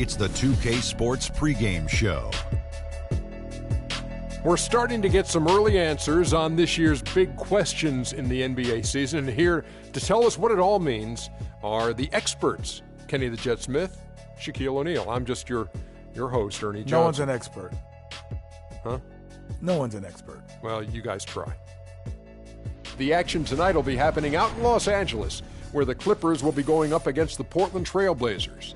It's the 2K Sports pregame show. We're starting to get some early answers on this year's big questions in the NBA season. And here to tell us what it all means are the experts, Kenny the Jet Smith, Shaquille O'Neal. I'm just your host, Ernie Johnson. No one's an expert. Huh? No one's an expert. Well, you guys try. The action tonight will be happening out in Los Angeles, where the Clippers will be going up against the Portland Trail Blazers.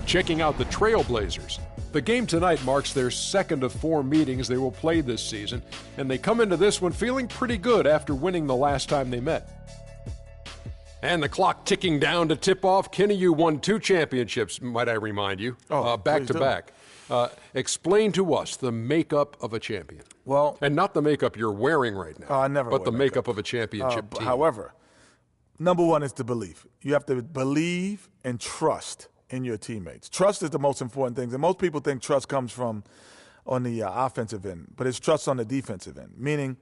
Checking out the Trail Blazers. The game tonight marks their second of 4 meetings they will play this season, and they come into this one feeling pretty good after winning the last time they met. And the clock ticking down to tip off. Kenny, you won 2 championships, might I remind you, back to back. Explain to us the makeup of a champion. Well, and not the makeup you're wearing right now. I never. But the makeup of a championship team. However, number one is the belief. You have to believe and trust in your teammates. Trust is the most important thing. And most people think trust comes from on the offensive end, but it's trust on the defensive end. Meaning,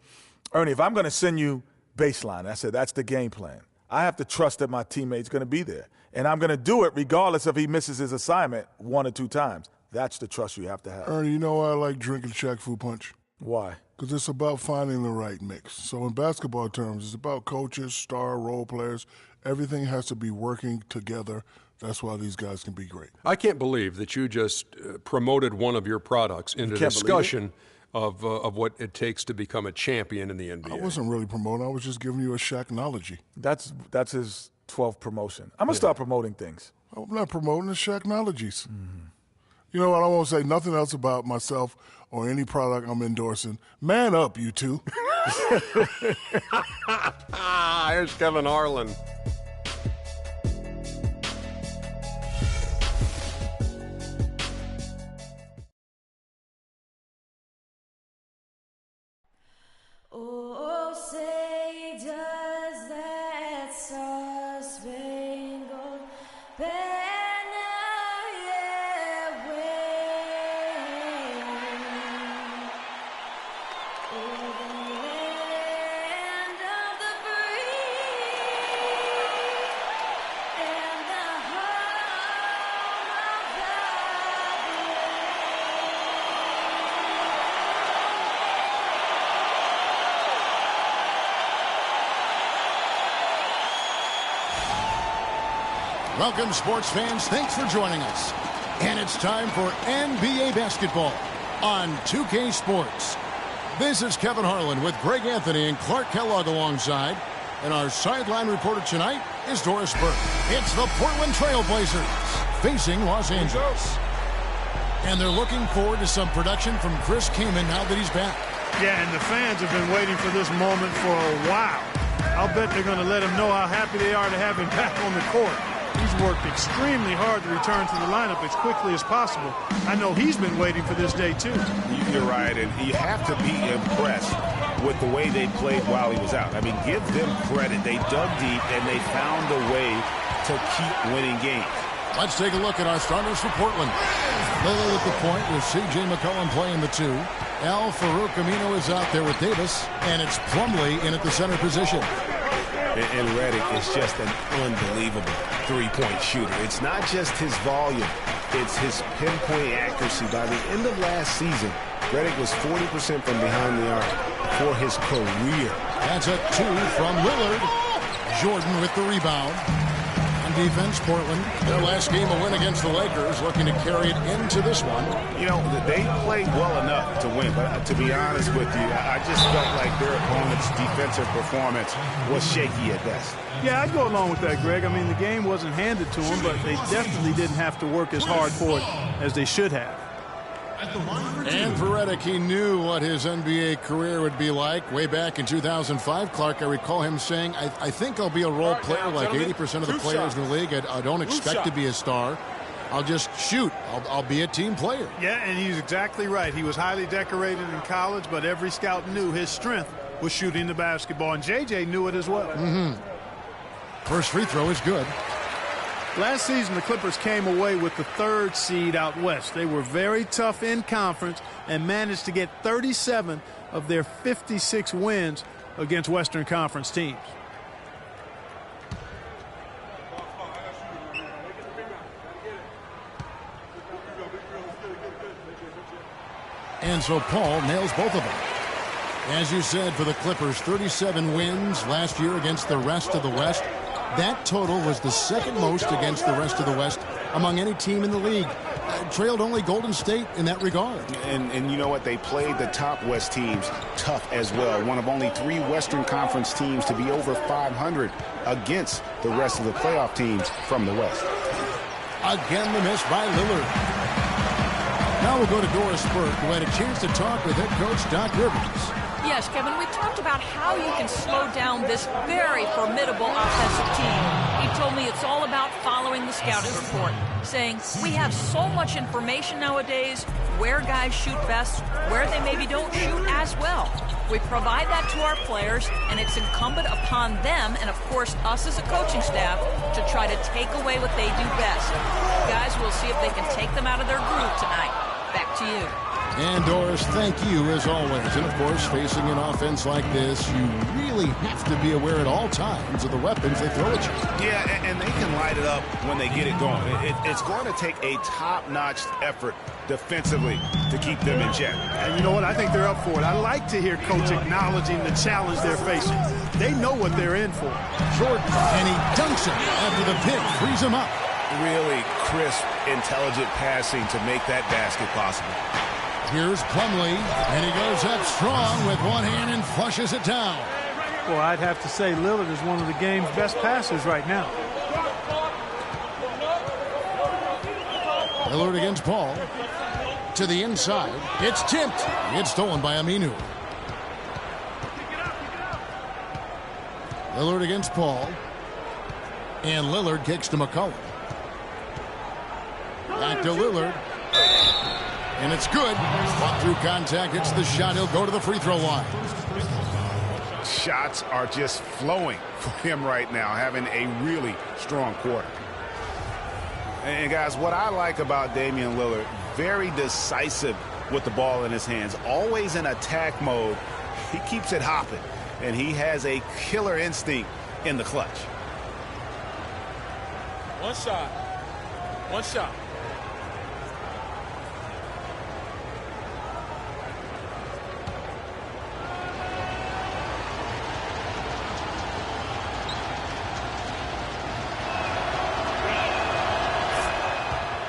Ernie, if I'm going to send you baseline, I said that's the game plan. I have to trust that my teammate's going to be there. And I'm going to do it regardless if he misses his assignment 1 or 2 times. That's the trust you have to have. Ernie, you know why I like drinking Shaq Fu Punch? Why? Because it's about finding the right mix. So in basketball terms, it's about coaches, star role players. Everything has to be working together. That's why these guys can be great. I can't believe that you just promoted one of your products into discussion of what it takes to become a champion in the NBA. I wasn't really promoting. I was just giving you a Shaqnology. That's his 12th promotion. I'm going to start promoting things. I'm not promoting the Shaqnologies. Mm-hmm. You know what? I won't say nothing else about myself or any product I'm endorsing. Man up, you two. Here's Kevin Harlan. Oh, say does that star-spangled banner yet wave over the land of the free and the home of the Welcome, sports fans. Thanks for joining us. And it's time for NBA basketball on 2K Sports. This is Kevin Harlan with Greg Anthony and Clark Kellogg alongside. And our sideline reporter tonight is Doris Burke. It's the Portland Trail Blazers facing Los Angeles. And they're looking forward to some production from Chris Kaman now that he's back. Yeah, and the fans have been waiting for this moment for a while. I'll bet they're going to let him know how happy they are to have him back on the court. He's worked extremely hard to return to the lineup as quickly as possible. I know he's been waiting for this day, too. You're right, and you have to be impressed with the way they played while he was out. I mean, give them credit. They dug deep, and they found a way to keep winning games. Let's take a look at our starters for Portland. Lillard at the point with C.J. McCollum playing the 2. Al Farouk Amino is out there with Davis, and it's Plumlee in at the center position. And Redick is just an unbelievable three-point shooter. It's not just his volume, it's his pinpoint accuracy. By the end of last season, Redick was 40% from behind the arc for his career. That's a 2 from Lillard. Jordan with the rebound. On defense, Portland, their last game a win against the Lakers, looking to carry it into this one. You know, they played well enough to win, but to be honest with you, I just felt like their opponent's defensive performance was shaky at best. Yeah, I'd go along with that, Greg. I mean, the game wasn't handed to them, but they definitely didn't have to work as hard for it as they should have. And for Redick, he knew what his NBA career would be like way back in 2005. Clark, I recall him saying, I think I'll be a role player like 80% of the players in the league. I don't expect to be a star. I'll just shoot. I'll be a team player. Yeah, and he's exactly right. He was highly decorated in college, but every scout knew his strength was shooting the basketball, and J.J. knew it as well. First free throw is good. Last season, the Clippers came away with the 3rd seed out west. They were very tough in conference and managed to get 37 of their 56 wins against Western Conference teams. And so Paul nails both of them. As you said, for the Clippers, 37 wins last year against the rest of the West. That total was the second most against the rest of the West among any team in the league. Trailed only Golden State in that regard. And you know what? They played the top West teams tough as well. One of only 3 Western Conference teams to be over 500 against the rest of the playoff teams from the West. Again, the miss by Lillard. Now we'll go to Doris Burke, who had a chance to talk with head coach Doc Rivers. Yes, Kevin, we talked about how you can slow down this very formidable offensive team. He told me it's all about following the scouting report, saying we have so much information nowadays, where guys shoot best, where they maybe don't shoot as well. We provide that to our players, and it's incumbent upon them, and of course us as a coaching staff, to try to take away what they do best. Guys, we'll see if they can take them out of their groove tonight. Back to you. And Doris, thank you as always. And of course, facing an offense like this, you really have to be aware at all times of the weapons they throw at you. Yeah, and they can light it up when they get it going. It's going to take a top-notch effort defensively to keep them in check. And you know what? I think they're up for it. I like to hear Coach acknowledging the challenge they're facing. They know what they're in for. Jordan, and he dunks it after the pick frees him up. Really crisp, intelligent passing to make that basket possible. Here's Plumlee, and he goes up strong with one hand and flushes it down. Well, I'd have to say Lillard is one of the game's best passers right now. Lillard against Paul. To the inside. It's tipped. It's stolen by Aminu. Lillard against Paul. And Lillard kicks to McCollum. Back to Lillard. And it's good. Fought through contact. Hits the shot. He'll go to the free throw line. Shots are just flowing for him right now, having a really strong quarter. And guys, what I like about Damian Lillard, very decisive with the ball in his hands. Always in attack mode. He keeps it hopping. And he has a killer instinct in the clutch. One shot. One shot.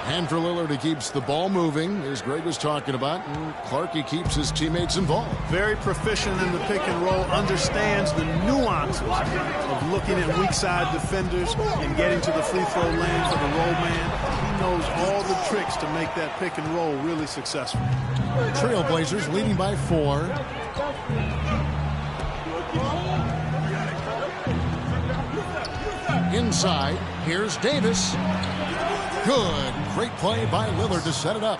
And for Lillard, he keeps the ball moving, as Greg was talking about. And Clark, he keeps his teammates involved. Very proficient in the pick and roll, understands the nuances of looking at weak side defenders and getting to the free throw lane for the roll man. He knows all the tricks to make that pick and roll really successful. Trailblazers leading by 4. Inside, here's Davis. Good. Great play by Lillard to set it up.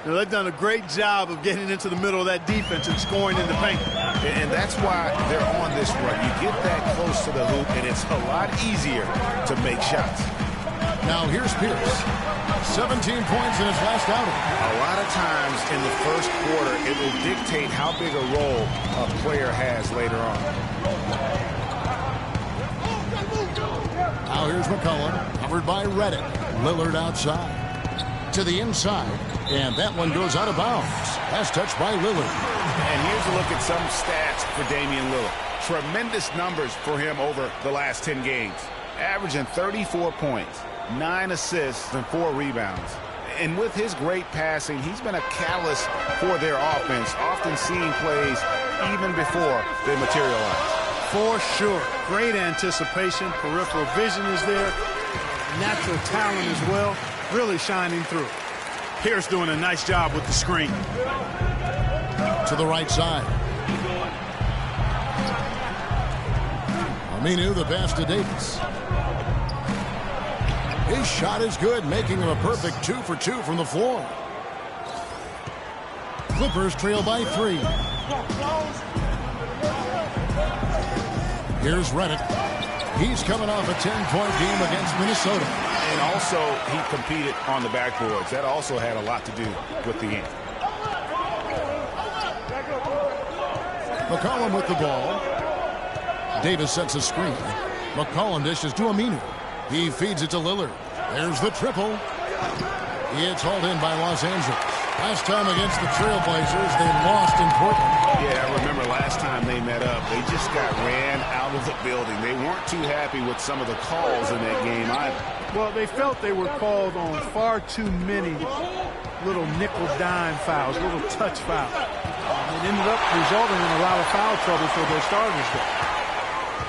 You know, they've done a great job of getting into the middle of that defense and scoring in the paint. And that's why they're on this run. You get that close to the hoop, and it's a lot easier to make shots. Now here's Pierce. 17 points in his last outing. A lot of times in the first quarter, it will dictate how big a role a player has later on. Now here's McCollum, covered by Reddick. Lillard outside. To the inside. And that one goes out of bounds. Pass touched by Lillard. And here's a look at some stats for Damian Lillard. Tremendous numbers for him over the last 10 games. Averaging 34 points, 9 assists, and 4 rebounds. And with his great passing, he's been a catalyst for their offense, often seeing plays even before they materialize. For sure. Great anticipation. Peripheral vision is there. Natural talent as well. Really shining through. Pierce doing a nice job with the screen. To the right side. Aminu, the pass to Davis. His shot is good, making him a perfect 2 for 2 from the floor. Clippers trail by 3. Here's Reddick. He's coming off a 10-point game against Minnesota. And also, he competed on the backboards. That also had a lot to do with the game. McCollum with the ball. Davis sets a screen. McCollum dishes to Aminu. He feeds it to Lillard. There's the triple. It's hauled in by Los Angeles. Last time against the Trailblazers, they lost in Portland. Yeah, I remember last time they met up, they just got ran out of the building. They weren't too happy with some of the calls in that game either. Well, they felt they were called on far too many little nickel dime fouls, little touch fouls. It ended up resulting in a lot of foul trouble for their starters there.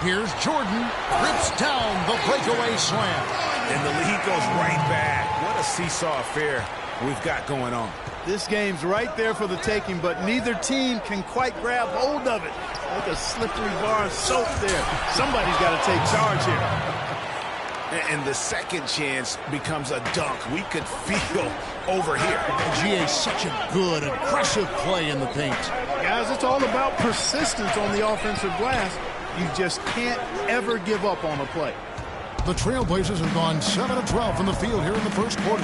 Here's Jordan, rips down the breakaway slam. And the lead goes right back. What a seesaw affair we've got going on. This game's right there for the taking, but neither team can quite grab hold of it. Like a slippery bar of soap there. Somebody's got to take charge here. And the second chance becomes a dunk. We could feel over here. GA, such a good, aggressive play in the paint. Guys, it's all about persistence on the offensive glass. You just can't ever give up on a play. The Trailblazers have gone 7 of 12 from the field here in the first quarter.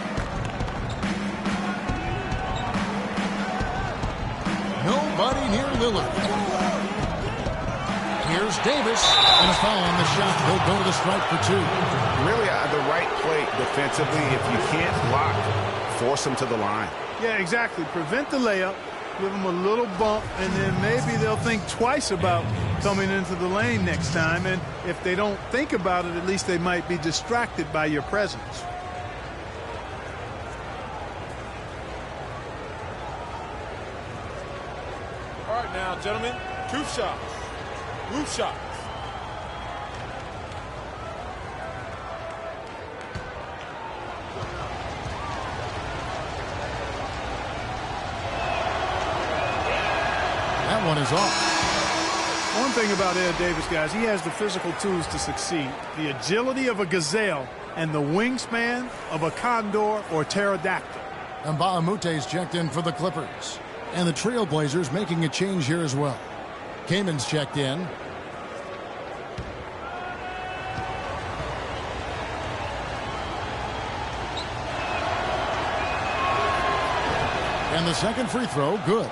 Nobody near Lillard. Here's Davis, and a foul on the shot. He'll go to the strike for 2. Really the right play defensively. If you can't block, force them to the line. Yeah, exactly. Prevent the layup, give them a little bump, and then maybe they'll think twice about coming into the lane next time. And if they don't think about it, at least they might be distracted by your presence. All right now, gentlemen, 2 shots. Roof shots. That one is off. One thing about Ed Davis, guys, he has the physical tools to succeed. The agility of a gazelle and the wingspan of a condor or pterodactyl. And Baamute's checked in for the Clippers. And the Trailblazers making a change here as well. Kamen's checked in. And the second free throw, good.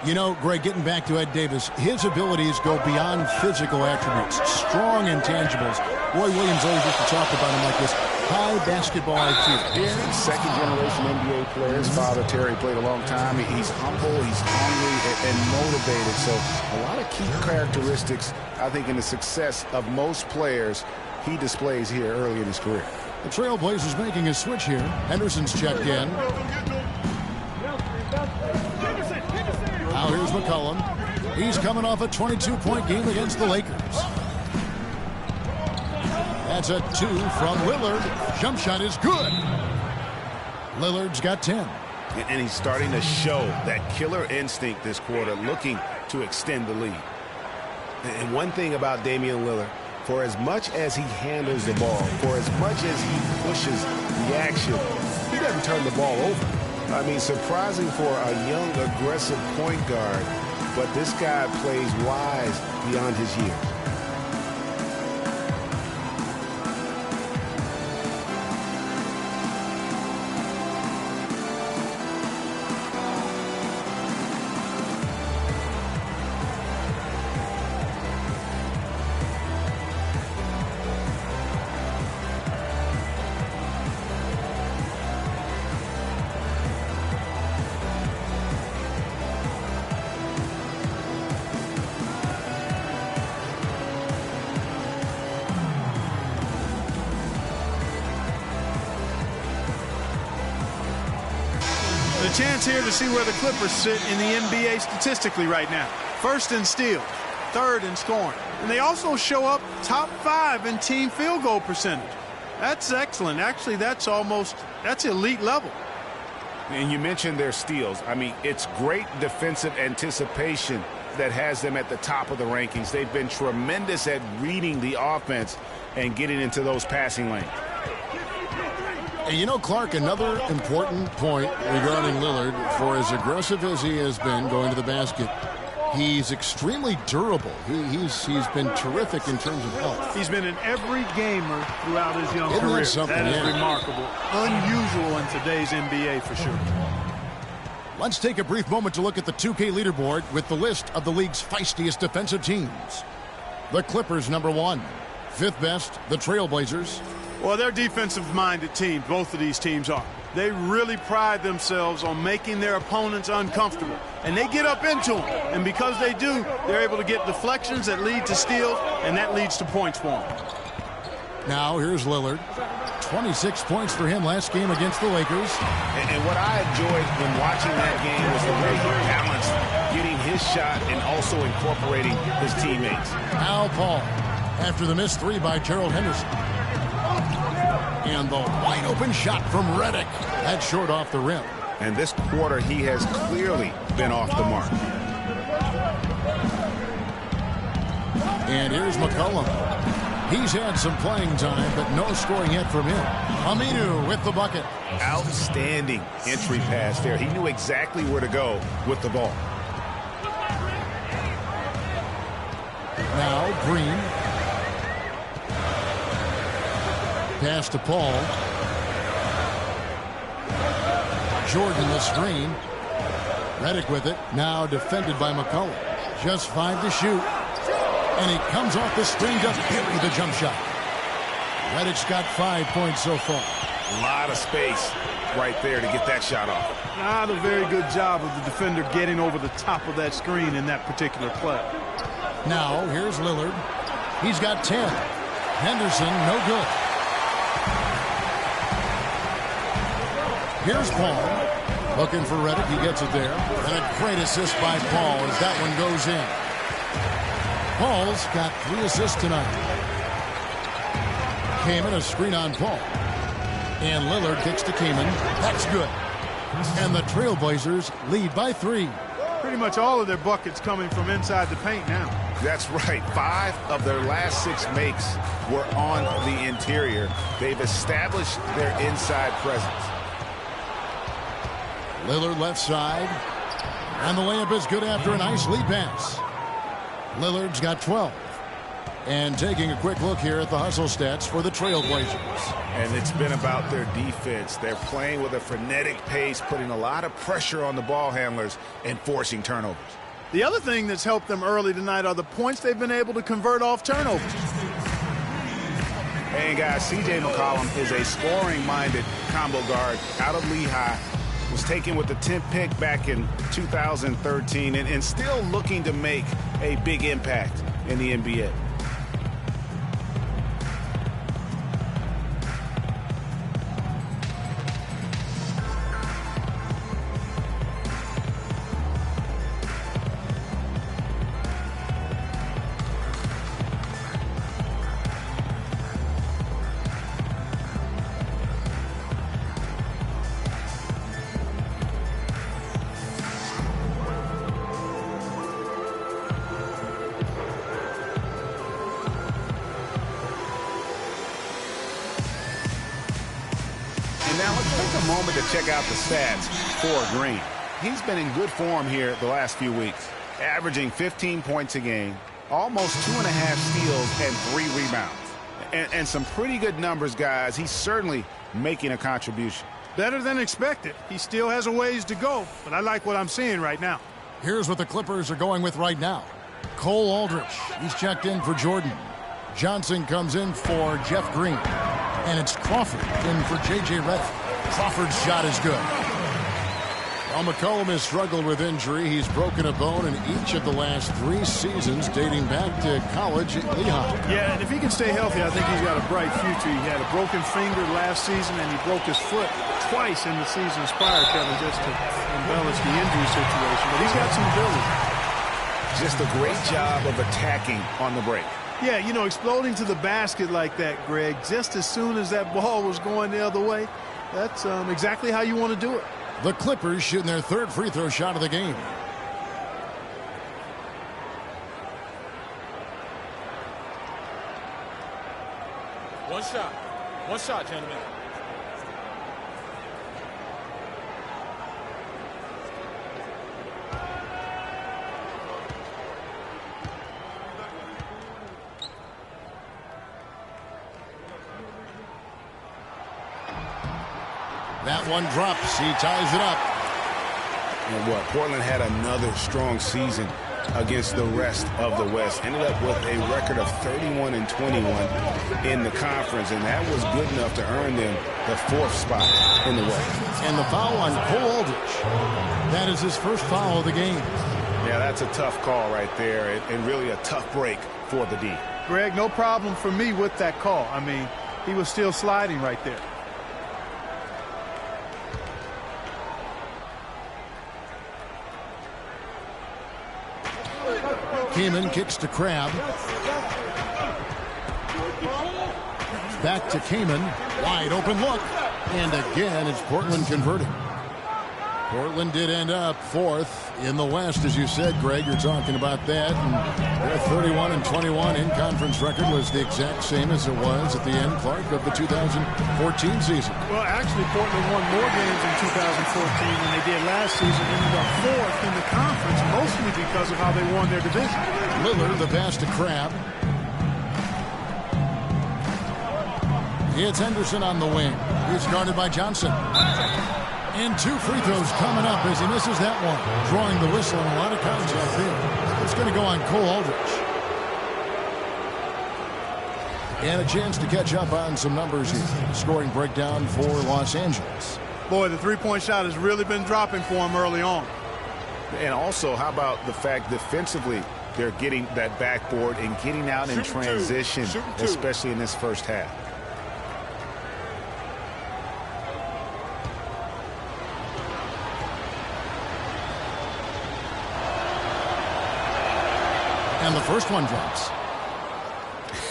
You know, Greg, getting back to Ed Davis, his abilities go beyond physical attributes, strong intangibles. Roy Williams always used to talk about him like this, high basketball IQ. Yeah, second-generation NBA player. His father, Terry, played a long time. He's humble, he's hungry, and motivated. So a lot of key characteristics, I think, in the success of most players he displays here early in his career. The Trailblazers making a switch here. Henderson's checked in. Now here's McCollum. He's coming off a 22-point game against the Lakers. That's a 2 from Lillard. Jump shot is good. Lillard's got 10. And he's starting to show that killer instinct this quarter, looking to extend the lead. And one thing about Damian Lillard, for as much as he handles the ball, for as much as he pushes the action, he doesn't turn the ball over. I mean, surprising for a young, aggressive point guard, but this guy plays wise beyond his years. The chance here to see where the Clippers sit in the NBA statistically right now. First in steals, third in scoring. And they also show up top 5 in team field goal percentage. That's excellent. Actually, that's elite level. And you mentioned their steals. I mean, it's great defensive anticipation that has them at the top of the rankings. They've been tremendous at reading the offense and getting into those passing lanes. And you know, Clark, another important point regarding Lillard, for as aggressive as he has been going to the basket, he's extremely durable. He's been terrific in terms of health. He's been an every gamer throughout his young career. That is remarkable. Unusual in today's NBA for sure. Let's take a brief moment to look at the 2K leaderboard with the list of the league's feistiest defensive teams. The Clippers, number 1. 5th best, the Trailblazers. Well, they're defensive-minded teams. Both of these teams are. They really pride themselves on making their opponents uncomfortable. And they get up into them. And because they do, they're able to get deflections that lead to steals, and that leads to points for them. Now here's Lillard. 26 points for him last game against the Lakers. And what I enjoyed when watching that game was the way he balanced getting his shot and also incorporating his teammates. Al Paul after the missed three by Gerald Henderson. And the wide open shot from Redick. That's short off the rim. And this quarter, he has clearly been off the mark. And here's McCollum. He's had some playing time, but no scoring yet from him. Aminu with the bucket. Outstanding entry pass there. He knew exactly where to go with the ball. Now Green. Pass to Paul. Jordan the screen. Redick with it. Now defended by McCollum. Just 5 to shoot. And he comes off the screen, does hit with a jump shot. Redick's got 5 points so far. A lot of space right there to get that shot off. Not a very good job of the defender getting over the top of that screen in that particular play. Now, here's Lillard. He's got 10. Henderson, no good. Here's Paul. Looking for Redick. He gets it there. And a great assist by Paul as that one goes in. Paul's got 3 assists tonight. Kaman, a screen on Paul. And Lillard kicks to Kaman. That's good. And the Trailblazers lead by 3. Pretty much all of their buckets coming from inside the paint now. That's right. 5 of their last 6 makes were on the interior. They've established their inside presence. Lillard left side. And the layup is good after a nice lead pass. Lillard's got 12. And taking a quick look here at the hustle stats for the Trailblazers. And it's been about their defense. They're playing with a frenetic pace, putting a lot of pressure on the ball handlers and forcing turnovers. The other thing that's helped them early tonight are the points they've been able to convert off turnovers. And guys, C.J. McCollum is a scoring-minded combo guard out of Lehigh. Was taken with the 10th pick back in 2013 and still looking to make a big impact in the NBA. Now let's take a moment to check out the stats for Green. He's been in good form here the last few weeks, averaging 15 points a game, almost 2.5 steals and 3 rebounds. And some pretty good numbers, guys. He's certainly making a contribution. Better than expected. He still has a ways to go, but I like what I'm seeing right now. Here's what the Clippers are going with right now. Cole Aldrich, he's checked in for Jordan. Johnson comes in for Jeff Green. And it's Crawford in for J.J. Redick. Crawford's shot is good. While McCollum has struggled with injury, he's broken a bone in each of the last 3 seasons dating back to college at Lehigh. Yeah, and if he can stay healthy, I think he's got a bright future. He had a broken finger last season, and he broke his foot twice in the seasons prior, Kevin, just to embellish the injury situation. But he's got some ability. Just a great job of attacking on the break. Yeah, you know, exploding to the basket like that, Greg, just as soon as that ball was going the other way, that's exactly how you want to do it. The Clippers shooting their 3rd free throw shot of the game. One shot, gentlemen. That one drops. He ties it up. And what? Portland had another strong season against the rest of the West. Ended up with a record of 31-21 in the conference, and that was good enough to earn them the 4th spot in the West. And the foul on Cole Aldrich. That is his first foul of the game. Yeah, that's a tough call right there, and really a tough break for the D. Greg, no problem for me with that call. I mean, he was still sliding right there. Kaman kicks to Crabb. Back to Kaman. Wide open look. And again, it's Portland converting. Portland did end up 4th in the West, as you said, Greg. You're talking about that. And their 31-21 in-conference record was the exact same as it was at the end, Clark, of the 2014 season. Well, actually, Portland won more games in 2014 than they did last season. Ended up 4th in the conference, mostly because of how they won their division. Lillard, the pass to Crabb. It's Henderson on the wing. He's guarded by Johnson. And 2 free throws coming up as he misses that one. Drawing the whistle and a lot of contact there. It's going to go on Cole Aldrich. And a chance to catch up on some numbers here. Scoring breakdown for Los Angeles. Boy, the three-point shot has really been dropping for him early on. And also, how about the fact defensively they're getting that backboard and getting out in transition, especially in this first half. And the first one drops.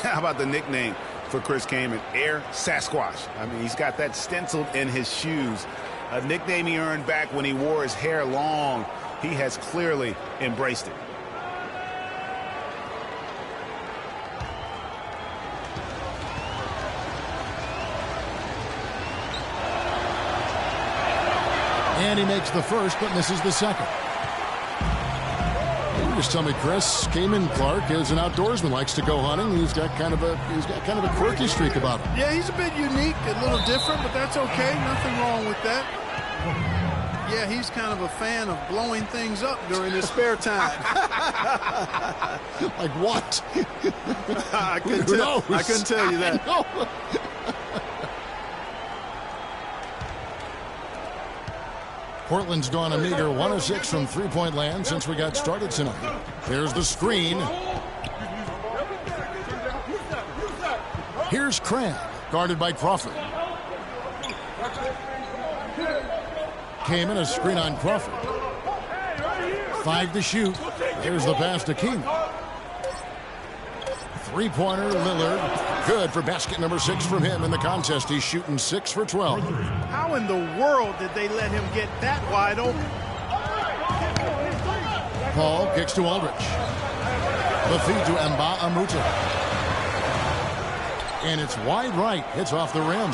How about the nickname for Chris Kaman? Air Sasquatch. I mean, he's got that stenciled in his shoes. A nickname he earned back when he wore his hair long. He has clearly embraced it. And he makes the first, but misses the second. Just tell me, Chris, Kaman Clark is an outdoorsman, likes to go hunting. He's got kind of a quirky streak about him. Yeah, he's a bit unique, a little different, but that's okay. Nothing wrong with that. Yeah, he's kind of a fan of blowing things up during his spare time. Like what? I couldn't tell you that. Portland's gone a meager 1 of 6 from three-point land since we got started tonight. There's the screen. Here's Crabb, guarded by Crawford. Kaman, a screen on Crawford. 5 to shoot. There's the pass to King. Three-pointer, Lillard. Good for basket number 6 from him in the contest. He's shooting 6 for 12. How in the world did they let him get that wide open? Paul kicks to Aldrich. The feed to Mbah a Moute. And it's wide right. Hits off the rim.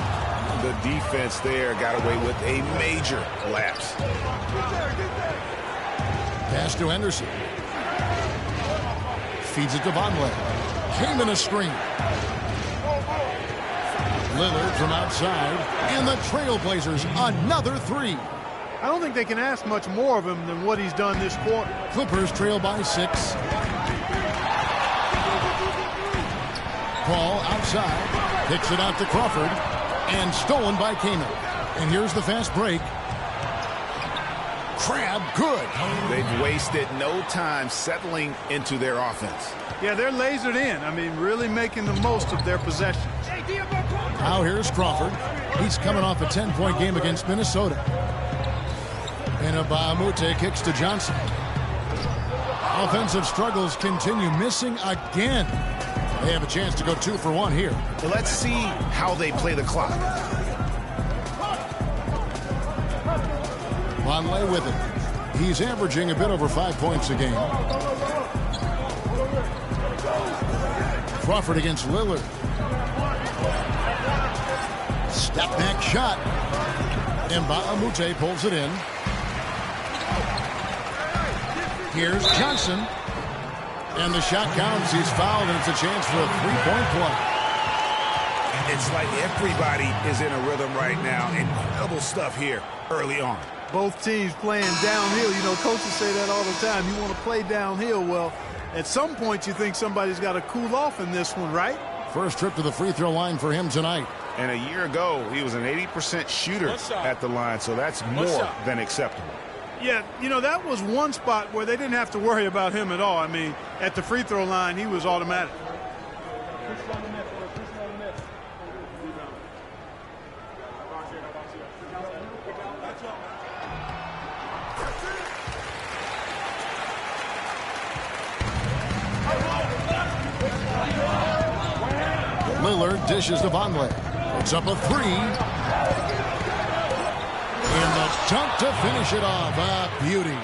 The defense there got away with a major lapse. Pass to Henderson. Feeds it to Vonleh. Kaman a screen. Lillard from outside. And the Trailblazers another 3. I don't think they can ask much more of him than what he's done this quarter. Clippers trail by 6. Paul outside. Kicks it out to Crawford. And stolen by Kaman. And here's the fast break. Crabb, good. They've wasted no time settling into their offense. Yeah, they're lasered in. I mean, really making the most of their possessions. Now here's Crawford. He's coming off a 10-point game against Minnesota. And Mbah a Moute kicks to Johnson. Offensive struggles continue, missing again. They have a chance to go 2 for 1 here. Let's see how they play the clock. Vonleh with it. He's averaging a bit over 5 points a game. Crawford against Lillard. Step back shot. Mbah a Moute pulls it in. Here's Johnson. And the shot counts. He's fouled, and it's a chance for a three-point play. It's like everybody is in a rhythm right now. Incredible stuff here early on. Both teams playing downhill. You know, coaches say that all the time. You want to play downhill. Well, at some point you think somebody's got to cool off in this one, right? First trip to the free throw line for him tonight. And a year ago, he was an 80% shooter at the line, so that's more than acceptable. Yeah, you know, that was one spot where they didn't have to worry about him at all. I mean, at the free throw line, he was automatic. Lillard dishes to Vonleh. It's up a three. And the dunk to finish it off. A beauty.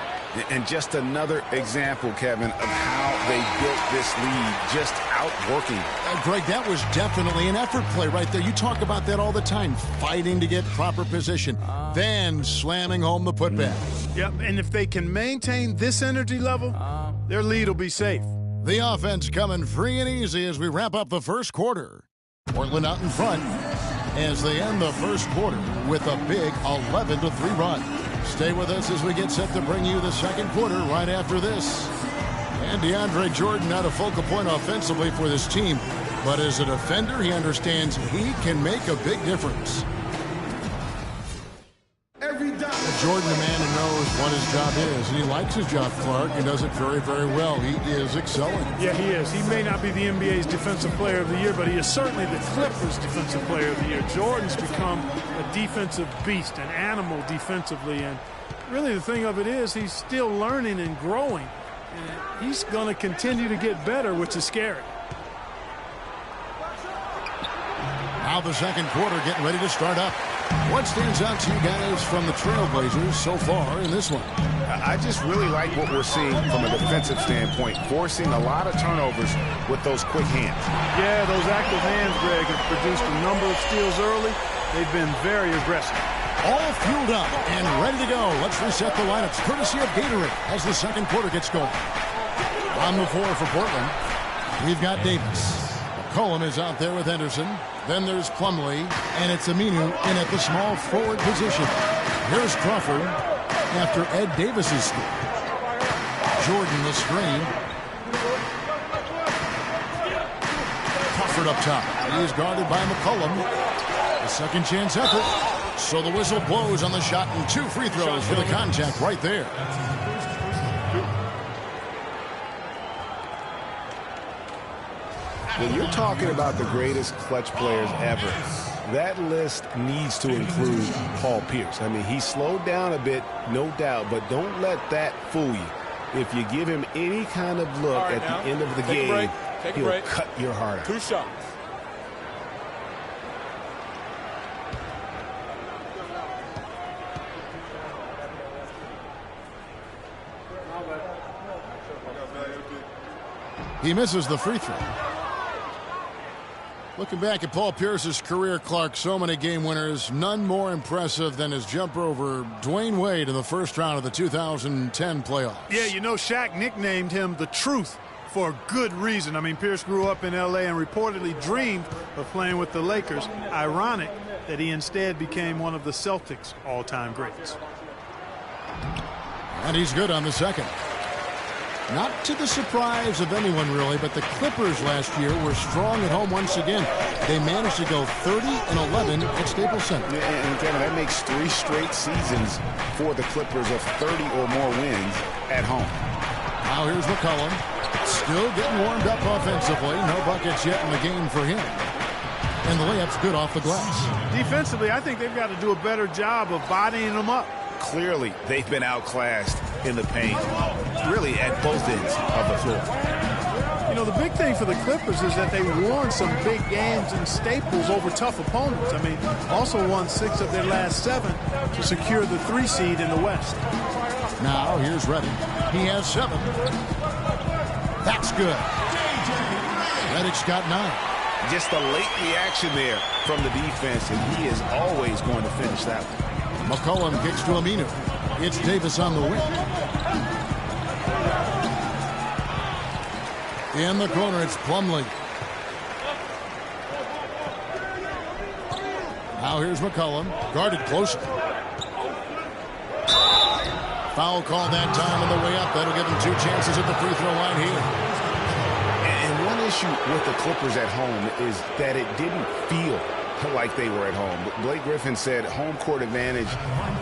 And just another example, Kevin, of how they built this lead, just outworking. Greg, that was definitely an effort play right there. You talk about that all the time, fighting to get proper position, then slamming home the putback. Yep, and if they can maintain this energy level, their lead will be safe. The offense coming free and easy as we wrap up the first quarter. Portland out in front as they end the first quarter with a big 11-3 run. Stay with us as we get set to bring you the second quarter right after this. And DeAndre Jordan not a focal point offensively for this team, but as a defender, he understands he can make a big difference. Jordan, a man who knows what his job is, and he likes his job, Clark, and does it very, very well. He is excelling. Yeah, he is. He may not be the NBA's Defensive Player of the Year, but he is certainly the Clippers' Defensive Player of the Year. Jordan's become a defensive beast, an animal defensively, and really the thing of it is he's still learning and growing, and he's going to continue to get better, which is scary. Now the second quarter getting ready to start up. What stands out to you guys from the Trailblazers so far in this one? I just really like what we're seeing from a defensive standpoint, forcing a lot of turnovers with those quick hands. Yeah, those active hands, Greg, have produced a number of steals early. They've been very aggressive. All fueled up and ready to go. Let's reset the lineups courtesy of Gatorade as the second quarter gets going. On the floor for Portland, we've got Davis. McCollum is out there with Henderson. Then there's Plumlee, and it's Aminu in at the small forward position. Here's Crawford after Ed Davis's score. Jordan the screen. Crawford up top. He's guarded by McCollum. A second chance effort. So the whistle blows on the shot and 2 free throws for the contact right there. When you're talking about the greatest clutch players ever, that list needs to include Paul Pierce. I mean, he slowed down a bit, no doubt, but don't let that fool you. If you give him any kind of look at the end of the game, he'll cut your heart out. 2 shots. He misses the free throw. Looking back at Paul Pierce's career, Clark, so many game winners, none more impressive than his jumper over Dwayne Wade in the first round of the 2010 playoffs. Yeah, you know, Shaq nicknamed him the Truth for good reason. I mean, Pierce grew up in L.A. and reportedly dreamed of playing with the Lakers. Ironic that he instead became one of the Celtics' all-time greats. And he's good on the second. Not to the surprise of anyone, really, but the Clippers last year were strong at home once again. They managed to go 30-11 at Staples Center. And Kevin, that makes 3 straight seasons for the Clippers of 30 or more wins at home. Now here's McCollum. Still getting warmed up offensively. No buckets yet in the game for him. And the layup's good off the glass. Defensively, I think they've got to do a better job of bodying them up. Clearly, they've been outclassed in the paint, really at both ends of the floor. You know, the big thing for the Clippers is that they won some big games in Staples over tough opponents. I mean, also won 6 of their last 7 to secure the 3 seed in the West. Now, here's Redick. He has 7. That's good. Redick's got 9. Just a late reaction there from the defense, and he is always going to finish that one. McCollum kicks to Aminu. It's Davis on the wing. In the corner, it's Plumlee. Now here's McCollum, guarded closer. Foul call that time on the way up. That'll give him 2 chances at the free throw line here. And one issue with the Clippers at home is that it didn't feel like they were at home. Blake Griffin said home court advantage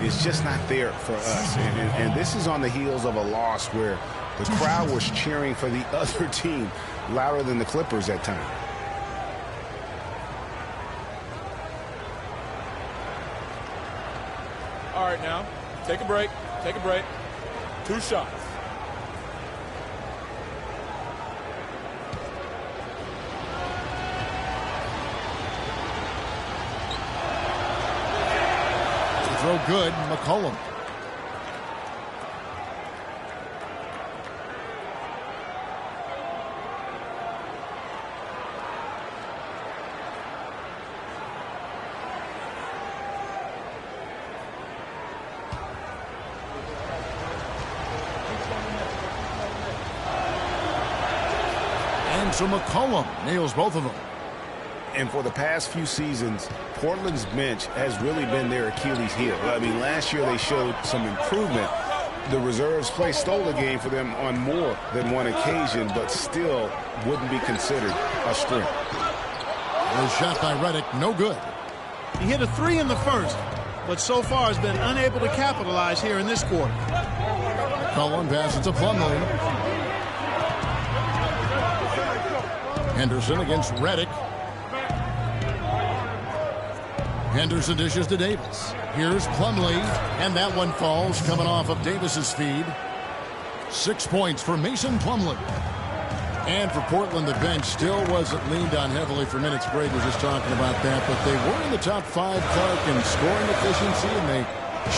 is just not there for us. And this is on the heels of a loss where the crowd was cheering for the other team louder than the Clippers at times. All right, now, take a break. Take a break. 2 shots. Throw good, McCollum. And so McCollum nails both of them. And for the past few seasons, Portland's bench has really been their Achilles heel. I mean, last year they showed some improvement. The reserves play stole the game for them on more than one occasion, but still wouldn't be considered a strength. No shot by Redick, no good. He hit a 3 in the first, but so far has been unable to capitalize here in this quarter. Cullen passes to Plumlee. Henderson against Redick. Henderson dishes to Davis. Here's Plumlee, and that one falls, coming off of Davis's feed. 6 points for Mason Plumlee. And for Portland, the bench still wasn't leaned on heavily for minutes. Greg was just talking about that, but they were in the top 5, Clark, in scoring efficiency, and they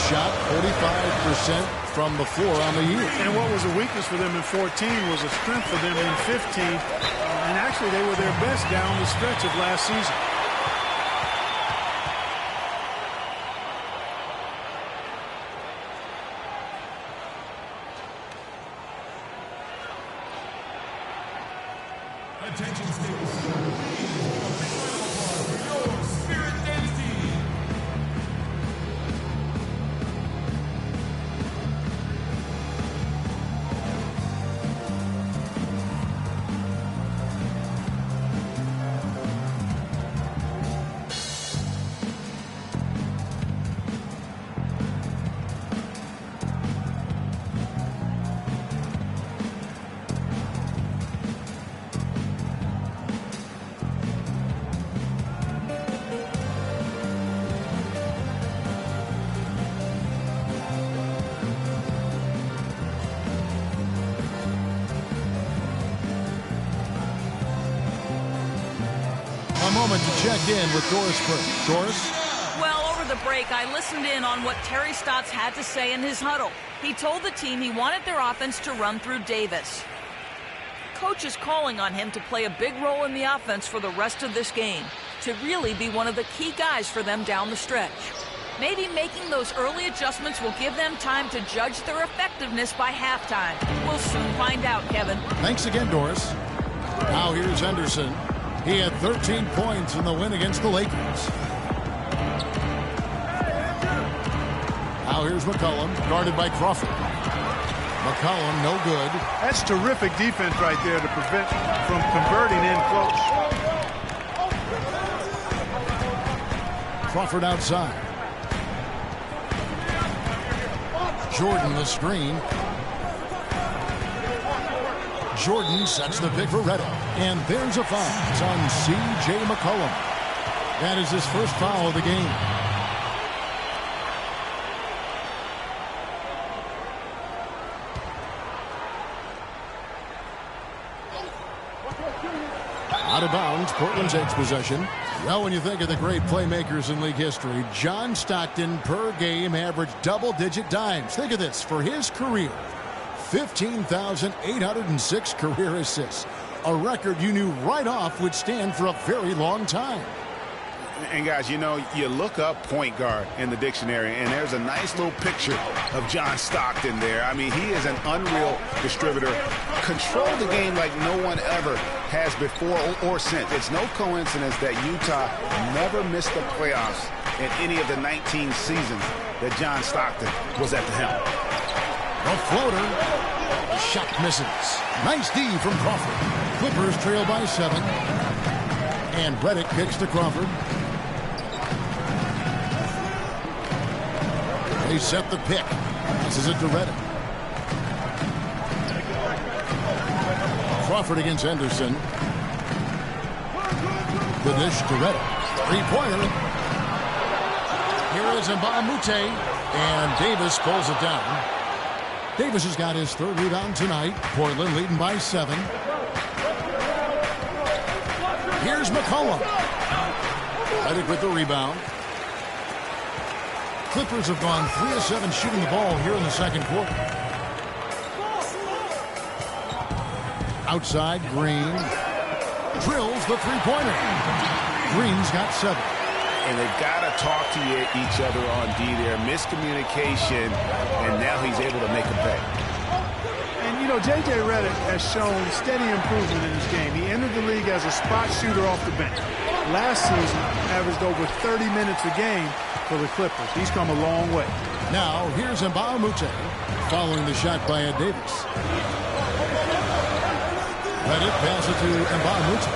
shot 45% from the floor on the year. And what was a weakness for them in 14 was a strength for them in 15. And actually, they were their best down the stretch of last season. Attention, States. Your Spirit Dance Team. Moment to check in with Doris Burke. Doris? Well, over the break, I listened in on what Terry Stotts had to say in his huddle. He told the team he wanted their offense to run through Davis. Coach is calling on him to play a big role in the offense for the rest of this game, to really be one of the key guys for them down the stretch. Maybe making those early adjustments will give them time to judge their effectiveness by halftime. We'll soon find out, Kevin. Thanks again, Doris. Now here's Henderson. He had 13 points in the win against the Lakers. Now here's McCollum, guarded by Crawford. McCollum, no good. That's terrific defense right there to prevent from converting in close. Crawford outside. Jordan the screen. Jordan sets the pick for Redick. And there's a foul. It's on C.J. McCollum. That is his first foul of the game. Out of bounds, Portland takes possession. Well, when you think of the great playmakers in league history, John Stockton per game averaged double-digit dimes. Think of this. For his career, 15,806 career assists. A record you knew right off would stand for a very long time. And guys, you know, you look up point guard in the dictionary, and there's a nice little picture of John Stockton there. I mean, he is an unreal distributor. Controlled the game like no one ever has before or since. It's no coincidence that Utah never missed the playoffs in any of the 19 seasons that John Stockton was at the helm. The floater. Shot misses. Nice D from Crawford. Clippers trail by 7. And Redick kicks to Crawford. They set the pick. Passes it to Redick. Crawford against Henderson. The dish to Redick. Three-pointer. Here is Mbah a Moute. And Davis pulls it down. Davis has got his 3rd rebound tonight. Portland leading by 7. Here's McCollum. Redick with the rebound. Clippers have gone 3 of 7 shooting the ball here in the second quarter. Outside, Green drills the three-pointer. Green's got 7. And they've got to talk to each other on D there. Miscommunication, and now he's able to make a pay. And, you know, J.J. Redick has shown steady improvement in this game. He entered the league as a spot shooter off the bench. Last season, averaged over 30 minutes a game for the Clippers. He's come a long way. Now, here's Mbah a Moute following the shot by Ed Davis. Redick passes to Mbah a Moute.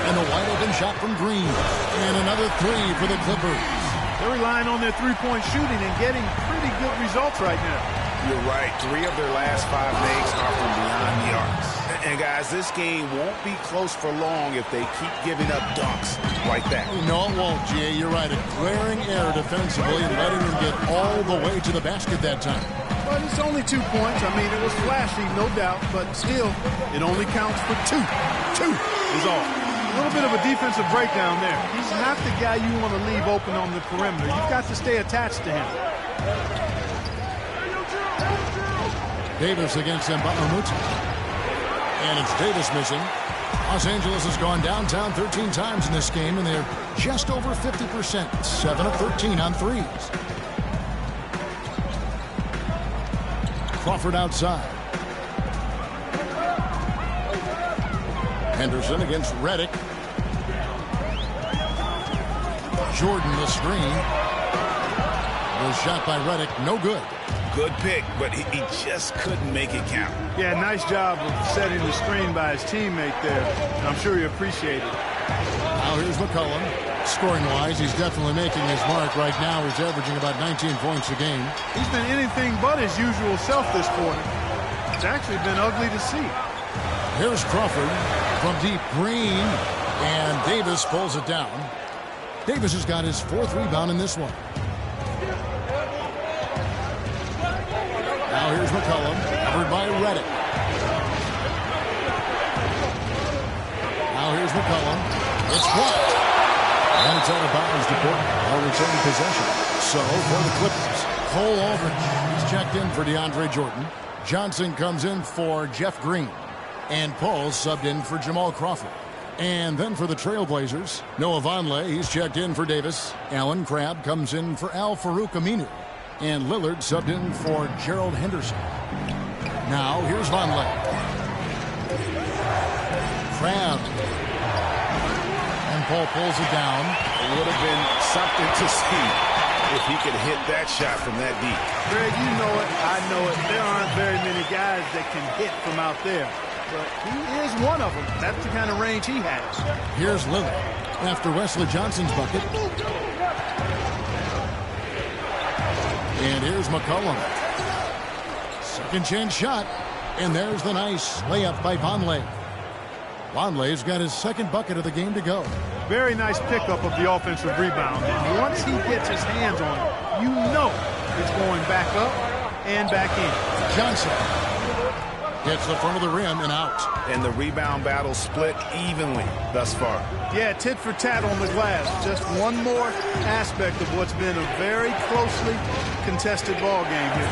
And a wide-open shot from Green. And another 3 for the Clippers. They're relying on their three-point shooting and getting pretty good results right now. You're right. 3 of their last 5 makes are from beyond the arcs. And, guys, this game won't be close for long if they keep giving up dunks like that. No, it won't, Jay. You're right. A glaring error defensively and letting them get all the way to the basket that time. But it's only 2 points. I mean, it was flashy, no doubt. But still, it only counts for 2. 2 is all. A little bit of a defensive breakdown there. He's not the guy you want to leave open on the perimeter. You've got to stay attached to him. Davis against Mbah a Moute. And it's Davis missing. Los Angeles has gone downtown 13 times in this game, and they're just over 50%. 7 of 13 on threes. Crawford outside. Henderson against Redick. Jordan the screen. The shot by Redick, no good. Good pick, but he just couldn't make it count. Yeah, nice job of setting the screen by his teammate there. And I'm sure he appreciated it. Now here's McCollum. Scoring-wise, he's definitely making his mark right now. He's averaging about 19 points a game. He's been anything but his usual self this quarter. It's actually been ugly to see. Here's Crawford from deep. Green, and Davis pulls it down. Davis has got his 4th rebound in this one. Now here's McCollum, covered by Redick. Now here's McCollum. It's blocked. And it's out of bounds to Portland. They'll return possession. So for the Clippers, Cole Aldridge. He's checked in for DeAndre Jordan. Johnson comes in for Jeff Green. And Paul subbed in for Jamal Crawford. And then for the Trailblazers, Noah Vonleh, he's checked in for Davis. Alan Crabb comes in for Al-Farouq Aminu. And Lillard subbed in for Gerald Henderson. Now, here's Vonleh. Crabb. And Paul pulls it down. It would have been something to see if he could hit that shot from that deep. Greg, you know it. I know it. There aren't very many guys that can hit from out there. But he is one of them. That's the kind of range he has. Here's Lillard after Wesley Johnson's bucket. And here's McCollum. Second chance shot. And there's the nice layup by Vonleh. Vonleh's got his 2nd bucket of the game to go. Very nice pickup of the offensive rebound. And once he gets his hands on it, you know it's going back up and back in. Johnson hits the front of the rim and out. And the rebound battle split evenly thus far. Yeah, tit for tat on the glass. Just one more aspect of what's been a very closely contested ball game here.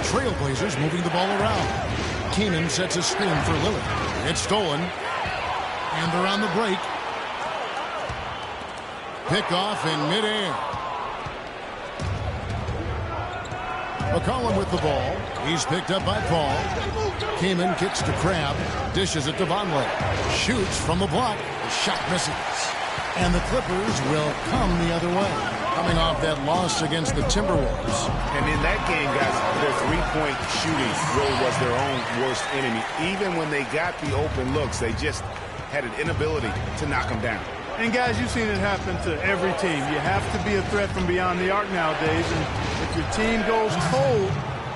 Trailblazers moving the ball around. Keenan sets a screen for Lillard. It's stolen. And they're on the break. Pick off in midair. McCollum with the ball. He's picked up by Paul. Kaman kicks to Crabb. Dishes it to Vonleh. Shoots from the block. The shot misses. And the Clippers will come the other way. coming off that loss against the Timberwolves. And in that game, guys, their three-point shooting really was their own worst enemy. Even when they got the open looks, they just had an inability to knock them down. And, guys, you've seen it happen to every team. You have to be a threat from beyond the arc nowadays, and if your team goes cold,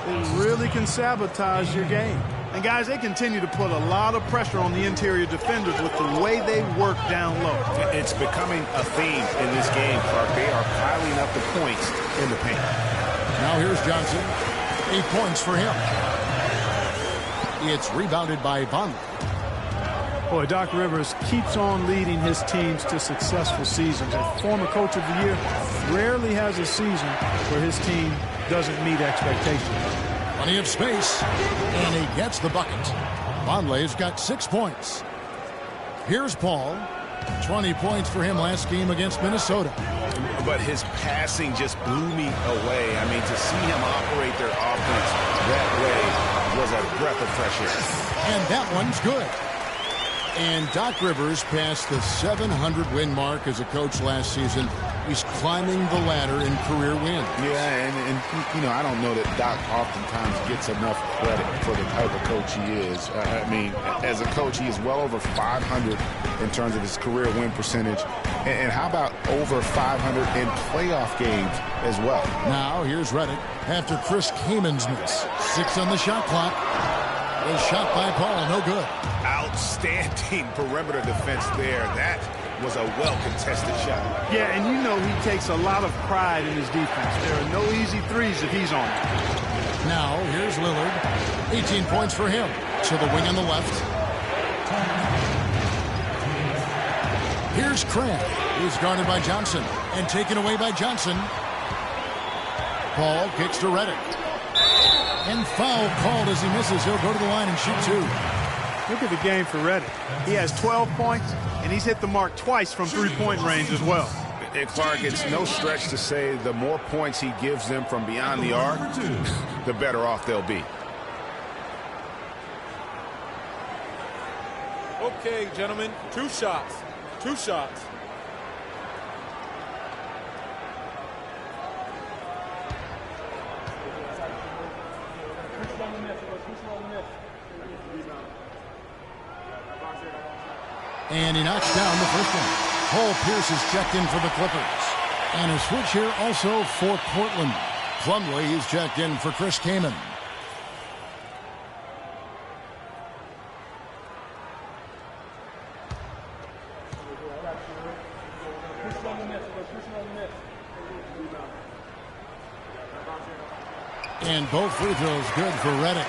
it really can sabotage your game. And, guys, they continue to put a lot of pressure on the interior defenders with the way they work down low. It's becoming a theme in this game, Clark. They are piling up the points in the paint. Now here's Johnson. 8 points for him. It's rebounded by Vonleh. Boy, Doc Rivers keeps on leading his teams to successful seasons. A former coach of the year rarely has a season where his team doesn't meet expectations. Plenty of space, and he gets the bucket. Vonleh's got 6 points. Here's Paul. 20 points for him last game against Minnesota. But his passing just blew me away. I mean, to see him operate their offense that way was a breath of fresh air. And that one's good. And Doc Rivers passed the 700-win mark as a coach last season. He's climbing the ladder in career wins. Yeah, and you know, I don't know that Doc oftentimes gets enough credit for the type of coach he is. I mean, as a coach, he is well over 500 in terms of his career win percentage. And how about over 500 in playoff games as well? Now, here's Redick after Chris Kamen's miss. 6 on the shot clock. A shot by Paul, no good. Outstanding perimeter defense there. That was a well-contested shot. Yeah, and you know he takes a lot of pride in his defense. There are no easy threes if he's on it. Now, here's Lillard. 18 points for him. To the wing on the left. Here's Craig. He's guarded by Johnson and taken away by Johnson. Paul kicks to Redick. And foul called as he misses. He'll go to the line and shoot 2. Look at the game for Redick. He has 12 points, and he's hit the mark twice from three-point range as well. And Clark, it's no stretch to say the more points he gives them from beyond the arc, the better off they'll be. Okay, gentlemen, 2 shots. 2 shots. And he knocks down the first one. Paul Pierce is checked in for the Clippers. And a switch here also for Portland. Plumlee is checked in for Chris Kaman. And both free throws good for Redick.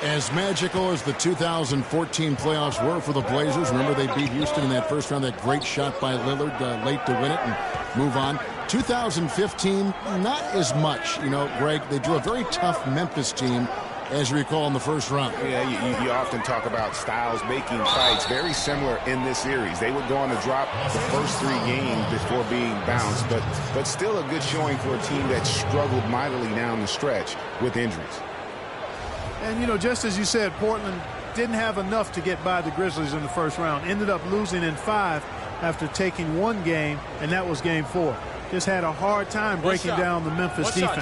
As magical as the 2014 playoffs were for the Blazers, remember they beat Houston in that first round, that great shot by Lillard late to win it and move on. 2015, not as much. You know, Greg, they drew a very tough Memphis team, as you recall, in the first round. Yeah, you often talk about styles making fights. Very similar in this series. They would go on to drop the first 3 games before being bounced, but still a good showing for a team that struggled mightily down the stretch with injuries. And, you know, just as you said, Portland didn't have enough to get by the Grizzlies in the first round. Ended up losing in 5 after taking 1 game, and that was game 4. Just had a hard time breaking down the Memphis defense.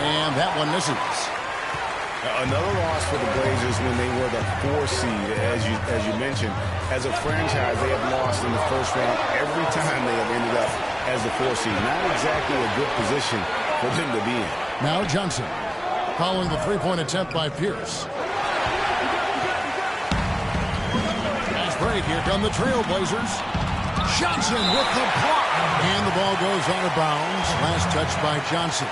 And that one misses. Another loss for the Blazers when they were the 4 seed, as you mentioned. As a franchise, they have lost in the first round every time they have ended up as the 4 seed. Not exactly a good position for them to be in. Now Johnson, following the 3-point attempt by Pierce. Nice break. Here come the Trailblazers. Johnson with the block. And the ball goes out of bounds. Last touch by Johnson.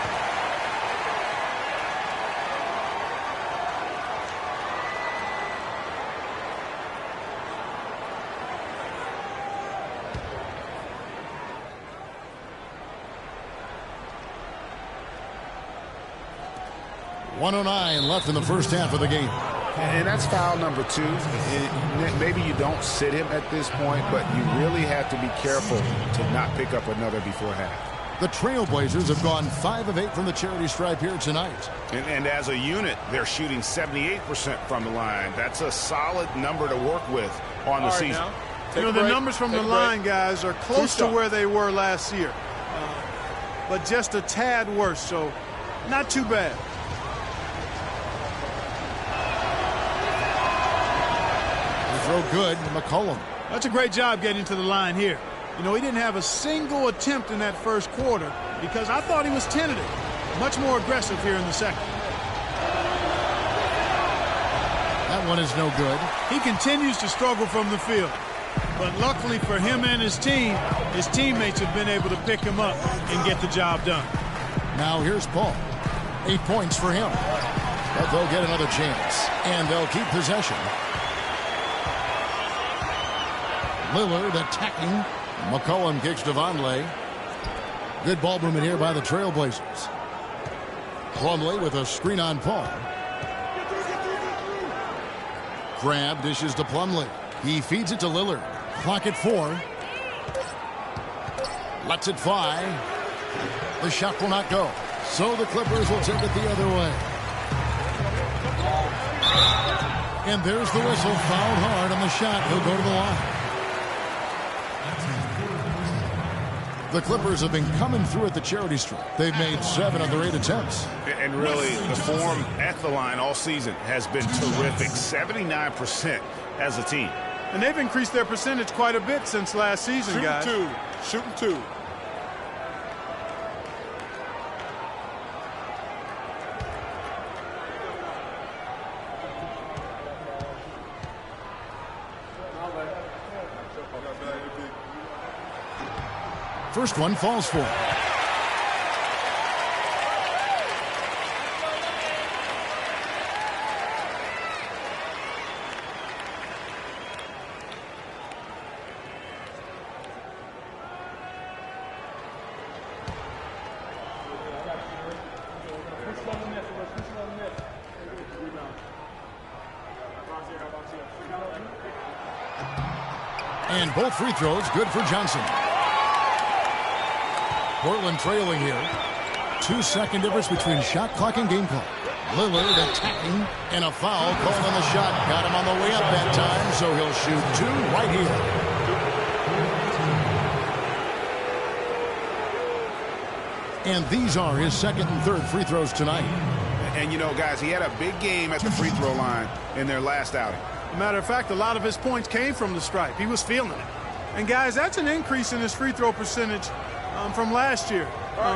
.109 left in the first half of the game. And that's foul number 2. Maybe you don't sit him at this point, but you really have to be careful to not pick up another before half. The Trailblazers have gone 5 of 8 from the charity stripe here tonight. And as a unit, they're shooting 78% from the line. That's a solid number to work with on the season. You know, the numbers from the line, guys, are close to where they were last year. But just a tad worse, so not too bad. Throw good, McCollum. That's a great job getting to the line here. You know, he didn't have a single attempt in that first quarter because I thought he was tentative. Much more aggressive here in the second. That one is no good. He continues to struggle from the field. But luckily for him and his team, his teammates have been able to pick him up and get the job done. Now here's Paul. 8 points for him. But they'll get another chance. And they'll keep possession. Lillard attacking. McCollum kicks to Vonleh. Good ball movement here by the Trailblazers. Plumlee with a screen on Paul. Grab dishes to Plumlee. He feeds it to Lillard. Clock at 4. Lets it fly. The shot will not go. So the Clippers will take it the other way. And there's the whistle. Fouled hard on the shot. He'll go to the line. The Clippers have been coming through at the charity stripe. They've made 7 of their 8 attempts. And really, the form at the line all season has been terrific. 79% as a team. And they've increased their percentage quite a bit since last season, guys. Shooting 2. First one falls for. And both free throws good for Johnson. Portland trailing here. 2-second difference between shot clock and game clock. Lillard attacking, and a foul called on the shot. Got him on the way up that time, so he'll shoot 2 right here. And these are his second and third free throws tonight. And, you know, guys, he had a big game at the free throw line in their last outing. Matter of fact, a lot of his points came from the stripe. He was feeling it. And, guys, that's an increase in his free throw percentage from last year.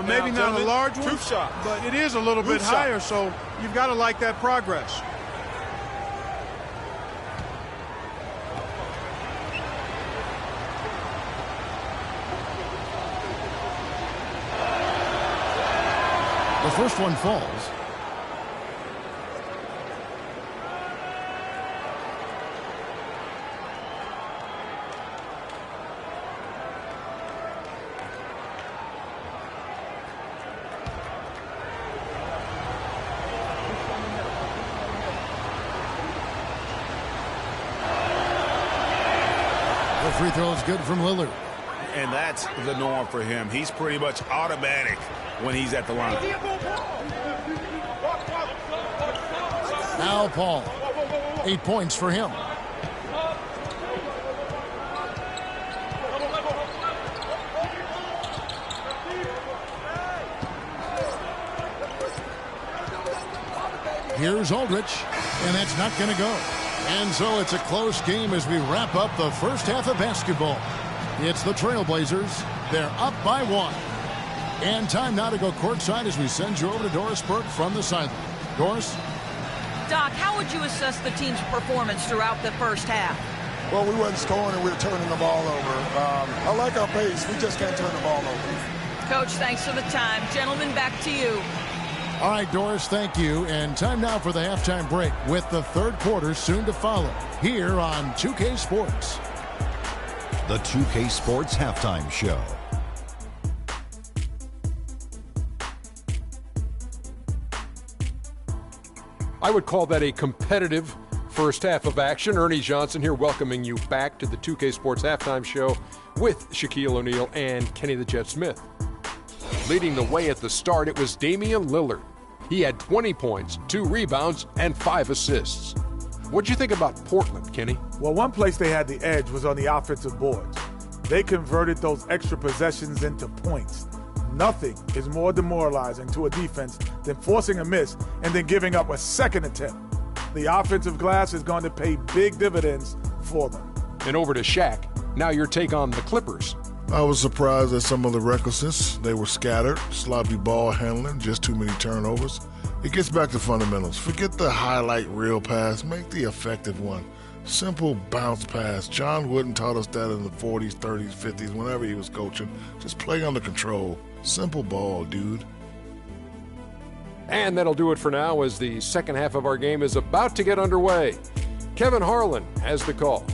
Maybe not a large one, but it is a little bit higher, so you've got to like that progress. The first one falls. Free throw is good from Lillard. And that's the norm for him. He's pretty much automatic when he's at the line. Now Paul. 8 points for him. Here's Aldridge, and that's not going to go. And so it's a close game as we wrap up the first half of basketball. It's the Trailblazers. They're up by 1. And time now to go courtside as we send you over to Doris Burke from the sideline. Doris? Doc, how would you assess the team's performance throughout the first half? Well, we wasn't scoring and we were turning the ball over. I like our pace. We just can't turn the ball over. Coach, thanks for the time. Gentlemen, back to you. All right, Doris, thank you. And time now for the halftime break with the third quarter soon to follow here on 2K Sports. The 2K Sports Halftime Show. I would call that a competitive first half of action. Ernie Johnson here welcoming you back to the 2K Sports Halftime Show with Shaquille O'Neal and Kenny the Jet Smith. Leading the way at the start, it was Damian Lillard. He had 20 points, 2 rebounds, and 5 assists. What'd you think about Portland, Kenny? Well, one place they had the edge was on the offensive boards. They converted those extra possessions into points. Nothing is more demoralizing to a defense than forcing a miss and then giving up a second attempt. The offensive glass is going to pay big dividends for them. And over to Shaq. Now your take on the Clippers. I was surprised at some of the recklessness. They were scattered, sloppy ball handling, just too many turnovers. It gets back to fundamentals. Forget the highlight reel pass. Make the effective one. Simple bounce pass. John Wooden taught us that in the 40s, 30s, 50s, whenever he was coaching. Just play under control. Simple ball, dude. And that'll do it for now as the second half of our game is about to get underway. Kevin Harlan has the call.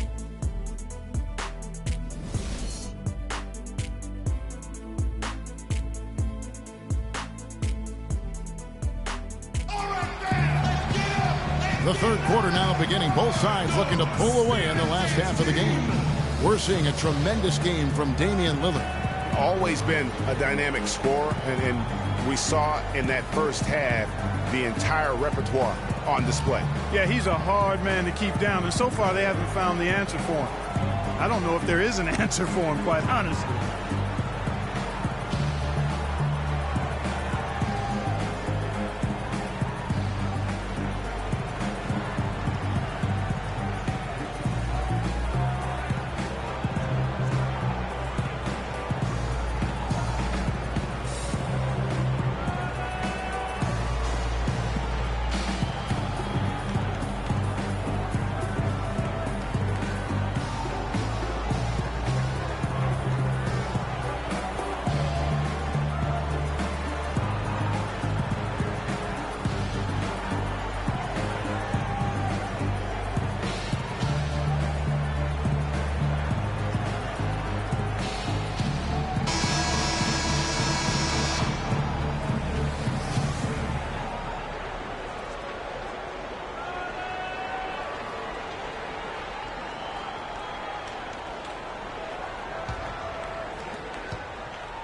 The third quarter now beginning. Both sides looking to pull away in the last half of the game. We're seeing a tremendous game from Damian Lillard. Always been a dynamic scorer, and we saw in that first half the entire repertoire on display. Yeah, he's a hard man to keep down, and so far they haven't found the answer for him. I don't know if there is an answer for him, quite honestly.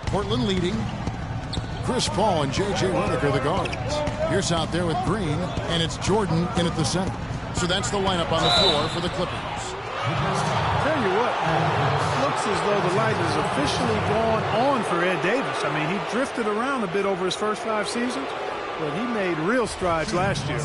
Portland leading. Chris Paul and J.J. Redick are the guards. Pierce out there with Green, and it's Jordan in at the center. So that's the lineup on the floor for the Clippers. Tell you what, it looks as though the light is officially gone on for Ed Davis. I mean, he drifted around a bit over his first 5 seasons, but he made real strides last year.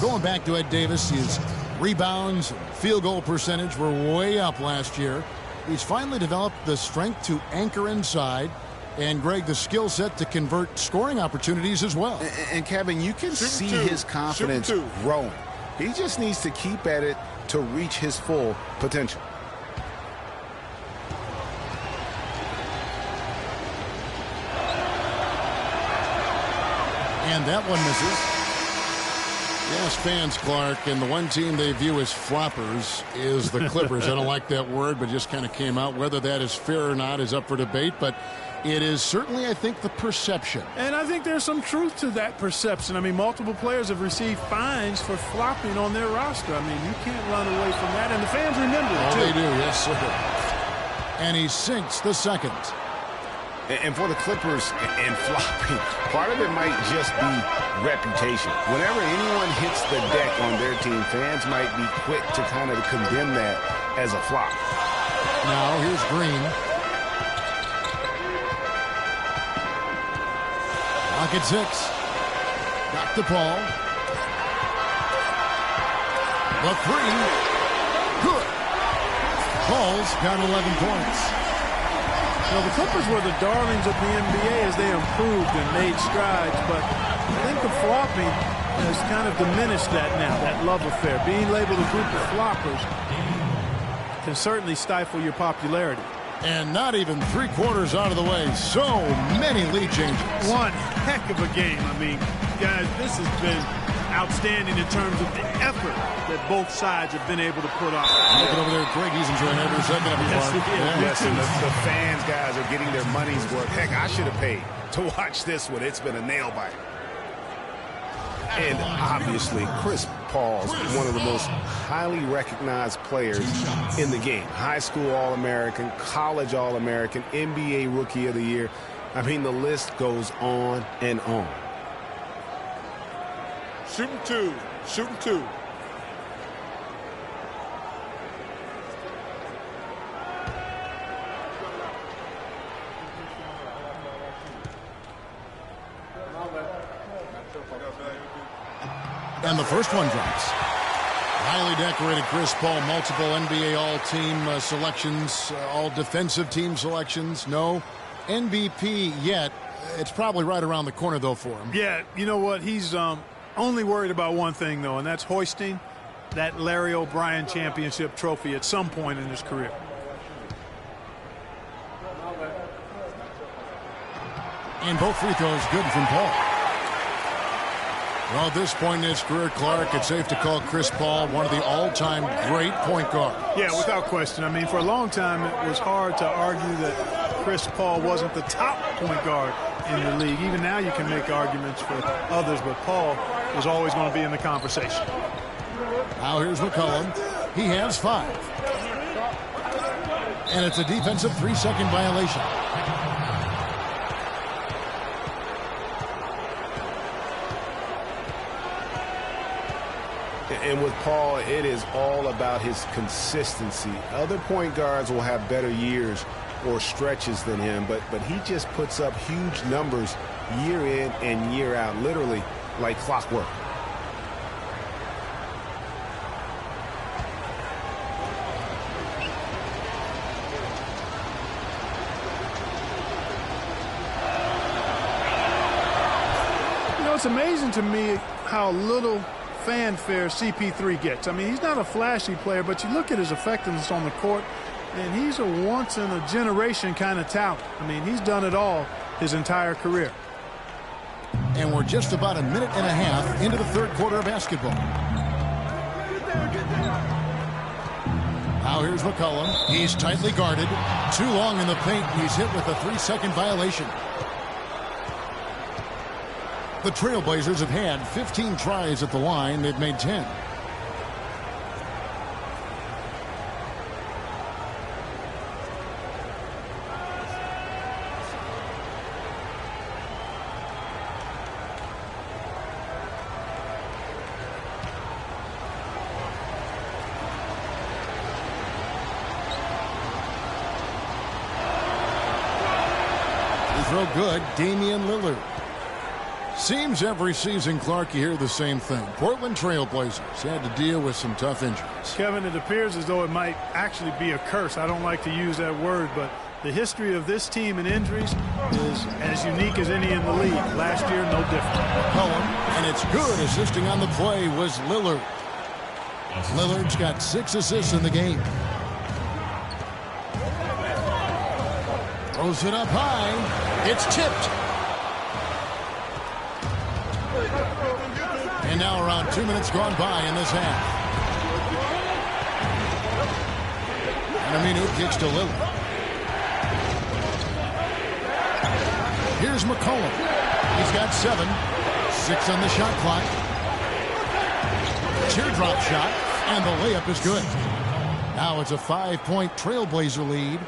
Going back to Ed Davis, his rebounds and field goal percentage were way up last year. He's finally developed the strength to anchor inside, and, Greg, the skill set to convert scoring opportunities as well. And Kevin, you can see his confidence growing. He just needs to keep at it to reach his full potential. And that one misses. Yes, fans, Clark, and the one team they view as floppers is the Clippers. I don't like that word, but just kind of came out. Whether that is fair or not is up for debate, but it is certainly, I think, the perception. And I think there's some truth to that perception. I mean, multiple players have received fines for flopping on their roster. I mean, you can't run away from that, and the fans remember it, too. They do, yes, sir. And he sinks the second. And for the Clippers and flopping, part of it might just be reputation. Whenever anyone hits the deck on their team, fans might be quick to kind of condemn that as a flop. Now here's Green. Clock at 6. Back to Paul. The 3. Good. Paul's got 11 points. Well, the Clippers were the darlings of the NBA as they improved and made strides, but I think the flopping has kind of diminished that now, that love affair. Being labeled a group of floppers can certainly stifle your popularity. And not even 3/4 out of the way. So many lead changes. One heck of a game. I mean, guys, this has been outstanding in terms of the effort that both sides have been able to put on. Looking over there, Greg, he's enjoying every second of it. Yes, and the fans, guys, are getting their money's worth. Heck, I should have paid to watch this one. It's been a nail biter. And obviously, Chris Paul's one of the most highly recognized players in the game. High school All-American, college All-American, NBA Rookie of the Year. I mean, the list goes on and on. Shooting two. Shooting two. And the first one drops. Highly decorated Chris Paul, multiple NBA All-Team selections, all defensive team selections. No MVP yet. It's probably right around the corner, though, for him. Yeah, you know what? He's only worried about one thing, though, and that's hoisting that Larry O'Brien championship trophy at some point in his career. And both free throws good from Paul. Well, at this point in his career, Clark, it's safe to call Chris Paul one of the all-time great point guards. Yeah, without question. I mean, for a long time, it was hard to argue that Chris Paul wasn't the top point guard in the league. Even now, you can make arguments for others, but Paul was always going to be in the conversation. Now here's McCollum. He has 5. And it's a defensive 3-second violation. And with Paul, it is all about his consistency. Other point guards will have better years or stretches than him, but he just puts up huge numbers year in and year out, literally like clockwork. You know, it's amazing to me how little fanfare CP3 gets. I mean, he's not a flashy player, but you look at his effectiveness on the court, and he's a once-in-a-generation kind of talent. I mean, he's done it all his entire career. And we're just about a minute and a half into the third quarter of basketball. Now here's McCollum. He's tightly guarded. Too long in the paint. He's hit with a 3-second violation. The Trailblazers have had 15 tries at the line. They've made 10. Throw good, Damian Lillard. Seems every season, Clark, you hear the same thing. Portland Trailblazers had to deal with some tough injuries. Kevin, it appears as though it might actually be a curse. I don't like to use that word, but the history of this team and injuries is as unique as any in the league. Last year, no different. McCollum, and it's good. Assisting on the play was Lillard. Lillard's got 6 assists in the game. Throws it up high. It's tipped. And now around 2 minutes gone by in this half. And Aminu kicks to Lillard. Here's McCollum. He's got 7. 6 on the shot clock. Teardrop shot. And the layup is good. Now it's a 5-point Trailblazer lead.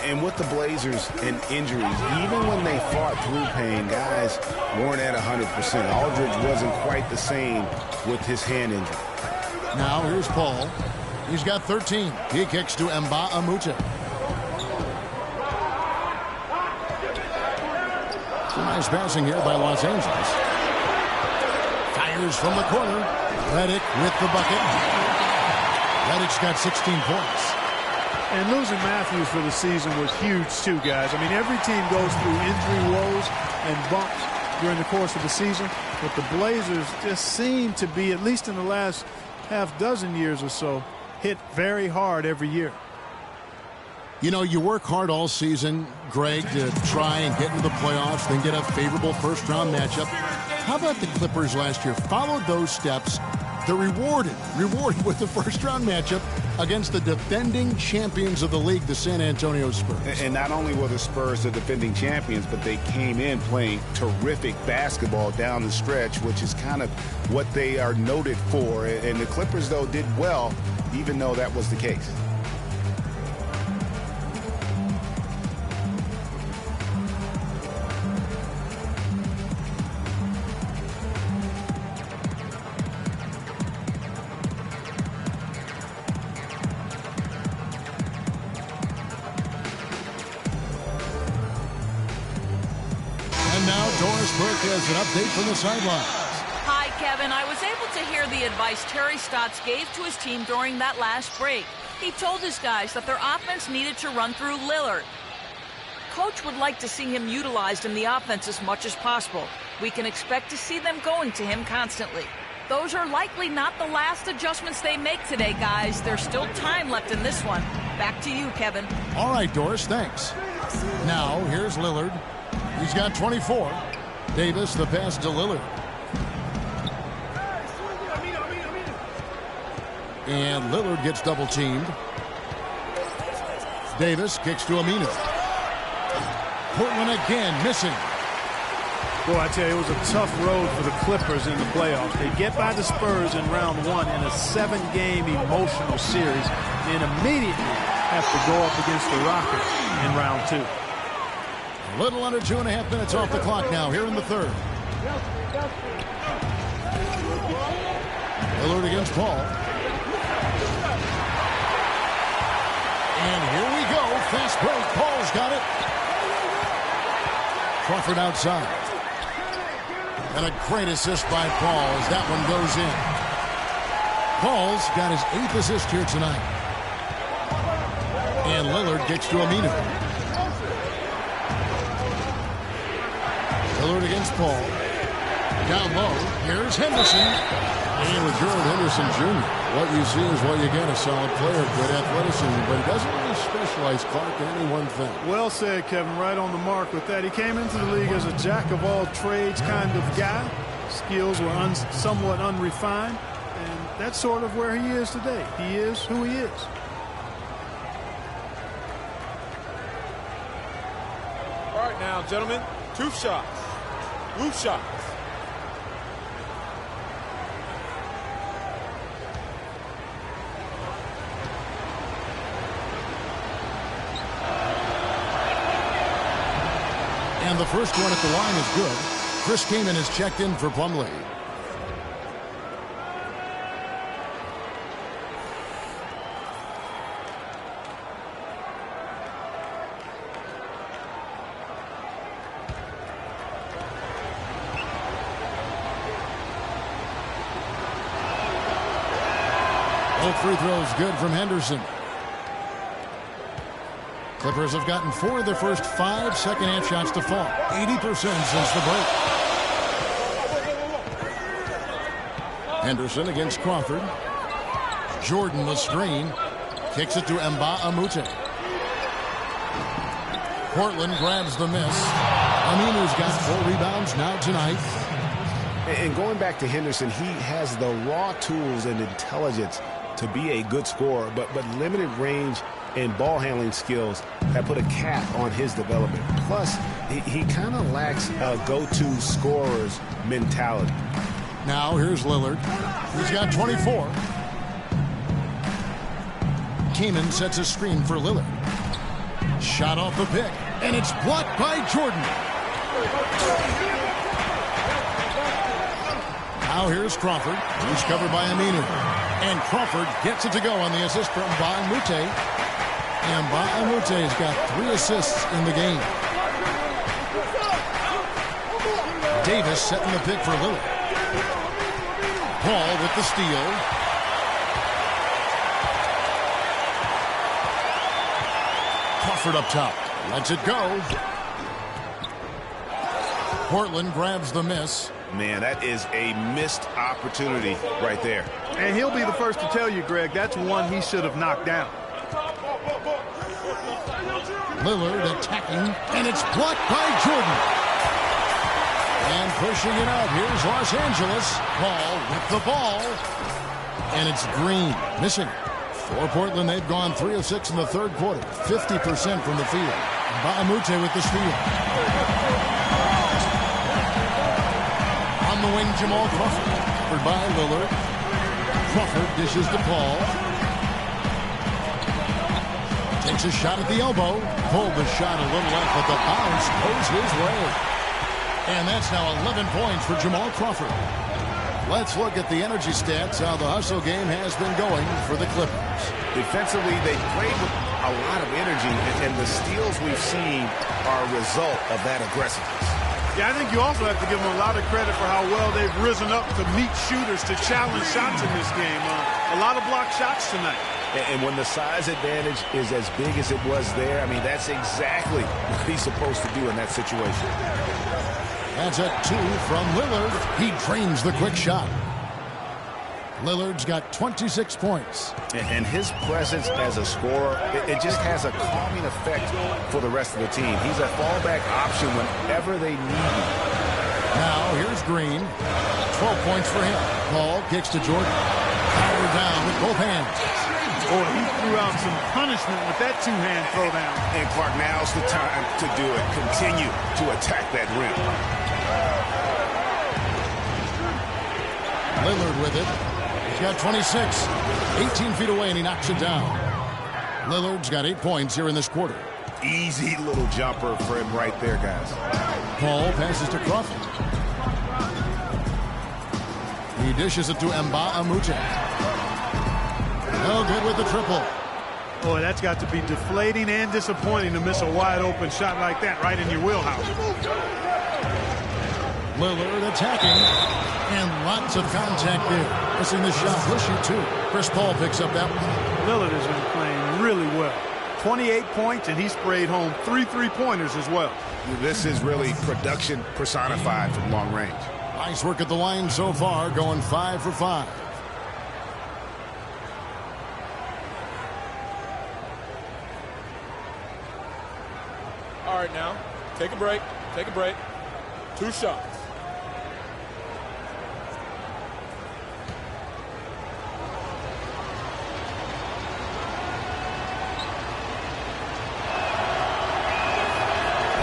And with the Blazers and injuries, even when they fought through pain, guys weren't at 100%. Aldridge wasn't quite the same with his hand injury. Now here's Paul. He's got 13. He kicks to Mba Amuta. Nice passing here by Los Angeles. Fires from the corner. Redick with the bucket. Redick's got 16 points. And losing Matthews for the season was huge, too, guys. I mean, every team goes through injury woes and bumps during the course of the season, but the Blazers just seem to be, at least in the last half dozen years or so, hit very hard every year. You know, you work hard all season, Greg, to try and get into the playoffs, then get a favorable first-round matchup. How about the Clippers last year? Followed those steps. They're rewarded with the first-round matchup against the defending champions of the league, the San Antonio Spurs. And not only were the Spurs the defending champions, but they came in playing terrific basketball down the stretch, which is kind of what they are noted for. And the Clippers, though, did well, even though that was the case. Doris Burke has an update from the sidelines. Hi, Kevin. I was able to hear the advice Terry Stotts gave to his team during that last break. He told his guys that their offense needed to run through Lillard. Coach would like to see him utilized in the offense as much as possible. We can expect to see them going to him constantly. Those are likely not the last adjustments they make today, guys. There's still time left in this one. Back to you, Kevin. All right, Doris, thanks. Now, here's Lillard. He's got 24. Davis, the pass to Lillard. And Lillard gets double-teamed. Davis kicks to Aminu. Portland again missing. Boy, I tell you, it was a tough road for the Clippers in the playoffs. They get by the Spurs in round one in a 7-game emotional series, and immediately have to go up against the Rockets in round two. A little under 2.5 minutes off the clock now here in the third. Lillard against Paul. And here we go. Fast break. Paul's got it. Crawford outside. And a great assist by Paul as that one goes in. Paul's got his 8th assist here tonight. And Lillard gets to Aminu. Lillard against Paul. Down low. Here's Henderson. And with Gerald Henderson Jr., what you see is what you get. A solid player, good athleticism, but he doesn't really specialize, Clark, in any one thing. Well said, Kevin. Right on the mark with that. He came into the league as a jack-of-all-trades kind of guy. Skills were somewhat unrefined, and that's sort of where he is today. He is who he is. All right, now, gentlemen, 2 shots. Loose shots. And the first one at the line is good. Chris Kaman is checked in for Plumlee. Both free throws good from Henderson. Clippers have gotten 4 of their first 5 second-half shots to fall. 80% since the break. Henderson against Crawford. Jordan the screen. Kicks it to Mbah-a-Moute. Portland grabs the miss. Aminu's got 4 rebounds now tonight. And going back to Henderson, he has the raw tools and intelligence to be a good scorer, but limited range and ball handling skills have put a cap on his development. Plus, he kind of lacks a go-to scorer's mentality. Now here's Lillard. He's got 24. Kaman sets a screen for Lillard. Shot off the pick, and it's blocked by Jordan. Now here's Crawford. He's covered by Aminu. And Crawford gets it to go on the assist from Mbah-a-Moute. And Mbah-a-Moute's got 3 assists in the game. Davis setting the pick for Lillard. Paul with the steal. Crawford up top. Lets it go. Portland grabs the miss. Man, that is a missed opportunity right there. And he'll be the first to tell you, Greg, that's one he should have knocked down. Lillard attacking, and it's blocked by Jordan. And pushing it out, here's Los Angeles. Paul with the ball. And it's Green missing. For Portland, they've gone 3 of 6 in the third quarter. 50% from the field. Mbah-a-Moute with the steal. On the wing, Jamal Crawford. Covered by Lillard. Crawford dishes to Paul. Takes a shot at the elbow. Pulled the shot a little left, but the bounce goes his way. And that's now 11 points for Jamal Crawford. Let's look at the energy stats, how the hustle game has been going for the Clippers. Defensively, they played with a lot of energy, and the steals we've seen are a result of that aggressiveness. Yeah, I think you also have to give them a lot of credit for how well they've risen up to meet shooters to challenge shots in this game. A lot of blocked shots tonight. And when the size advantage is as big as it was there, I mean, that's exactly what he's supposed to do in that situation. That's a 2 from Lillard. He drains the quick shot. Lillard's got 26 points. And his presence as a scorer, it just has a calming effect for the rest of the team. He's a fallback option whenever they need him. Now here's Green. 12 points for him. Paul kicks to Jordan. Power down with both hands. Boy, he threw out some punishment with that two-hand throwdown. And Clark, now's the time to do it. Continue to attack that rim. Lillard with it. He's got 26. 18 feet away, and he knocks it down. Lillard's got 8 points here in this quarter. Easy little jumper for him right there, guys. Paul passes to Crawford. He dishes it to Mbah-a-Moute. No good with the triple. Boy, that's got to be deflating and disappointing to miss a wide-open shot like that right in your wheelhouse. Lillard attacking. And lots of contact there. Missing the shot. He'll shoot 2. Chris Paul picks up that one. Lillard has been playing really well. 28 points, and he sprayed home 3 3-pointers as well. This is really production personified from long range. Nice work at the line so far, going 5 for 5. All right, now, take a break. Take a break. 2 shots.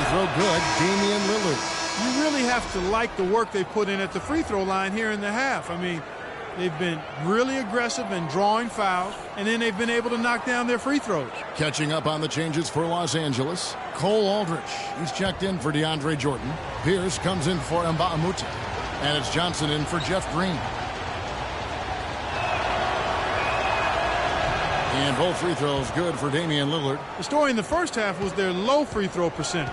Throw good, Damian Lillard. You really have to like the work they put in at the free throw line here in the half. I mean, they've been really aggressive and drawing fouls, and then they've been able to knock down their free throws. Catching up on the changes for Los Angeles, Cole Aldrich. He's checked in for DeAndre Jordan. Pierce comes in for Mbah-a-Moute. And it's Johnson in for Jeff Green. And both free throws good for Damian Lillard. The story in the first half was their low free throw percentage.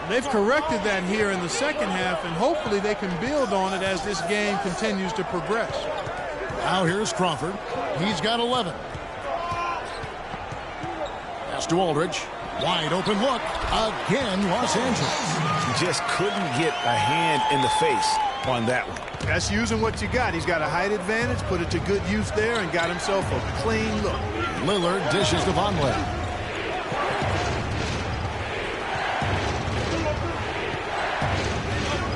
They've corrected that here in the second half, and hopefully they can build on it as this game continues to progress. Now here's Crawford. He's got 11. Pass to Aldridge. Wide open look. Again, Los Angeles. Just couldn't get a hand in the face on that one. That's using what you got. He's got a height advantage, put it to good use there, and got himself a clean look. Lillard dishes to Vonleh.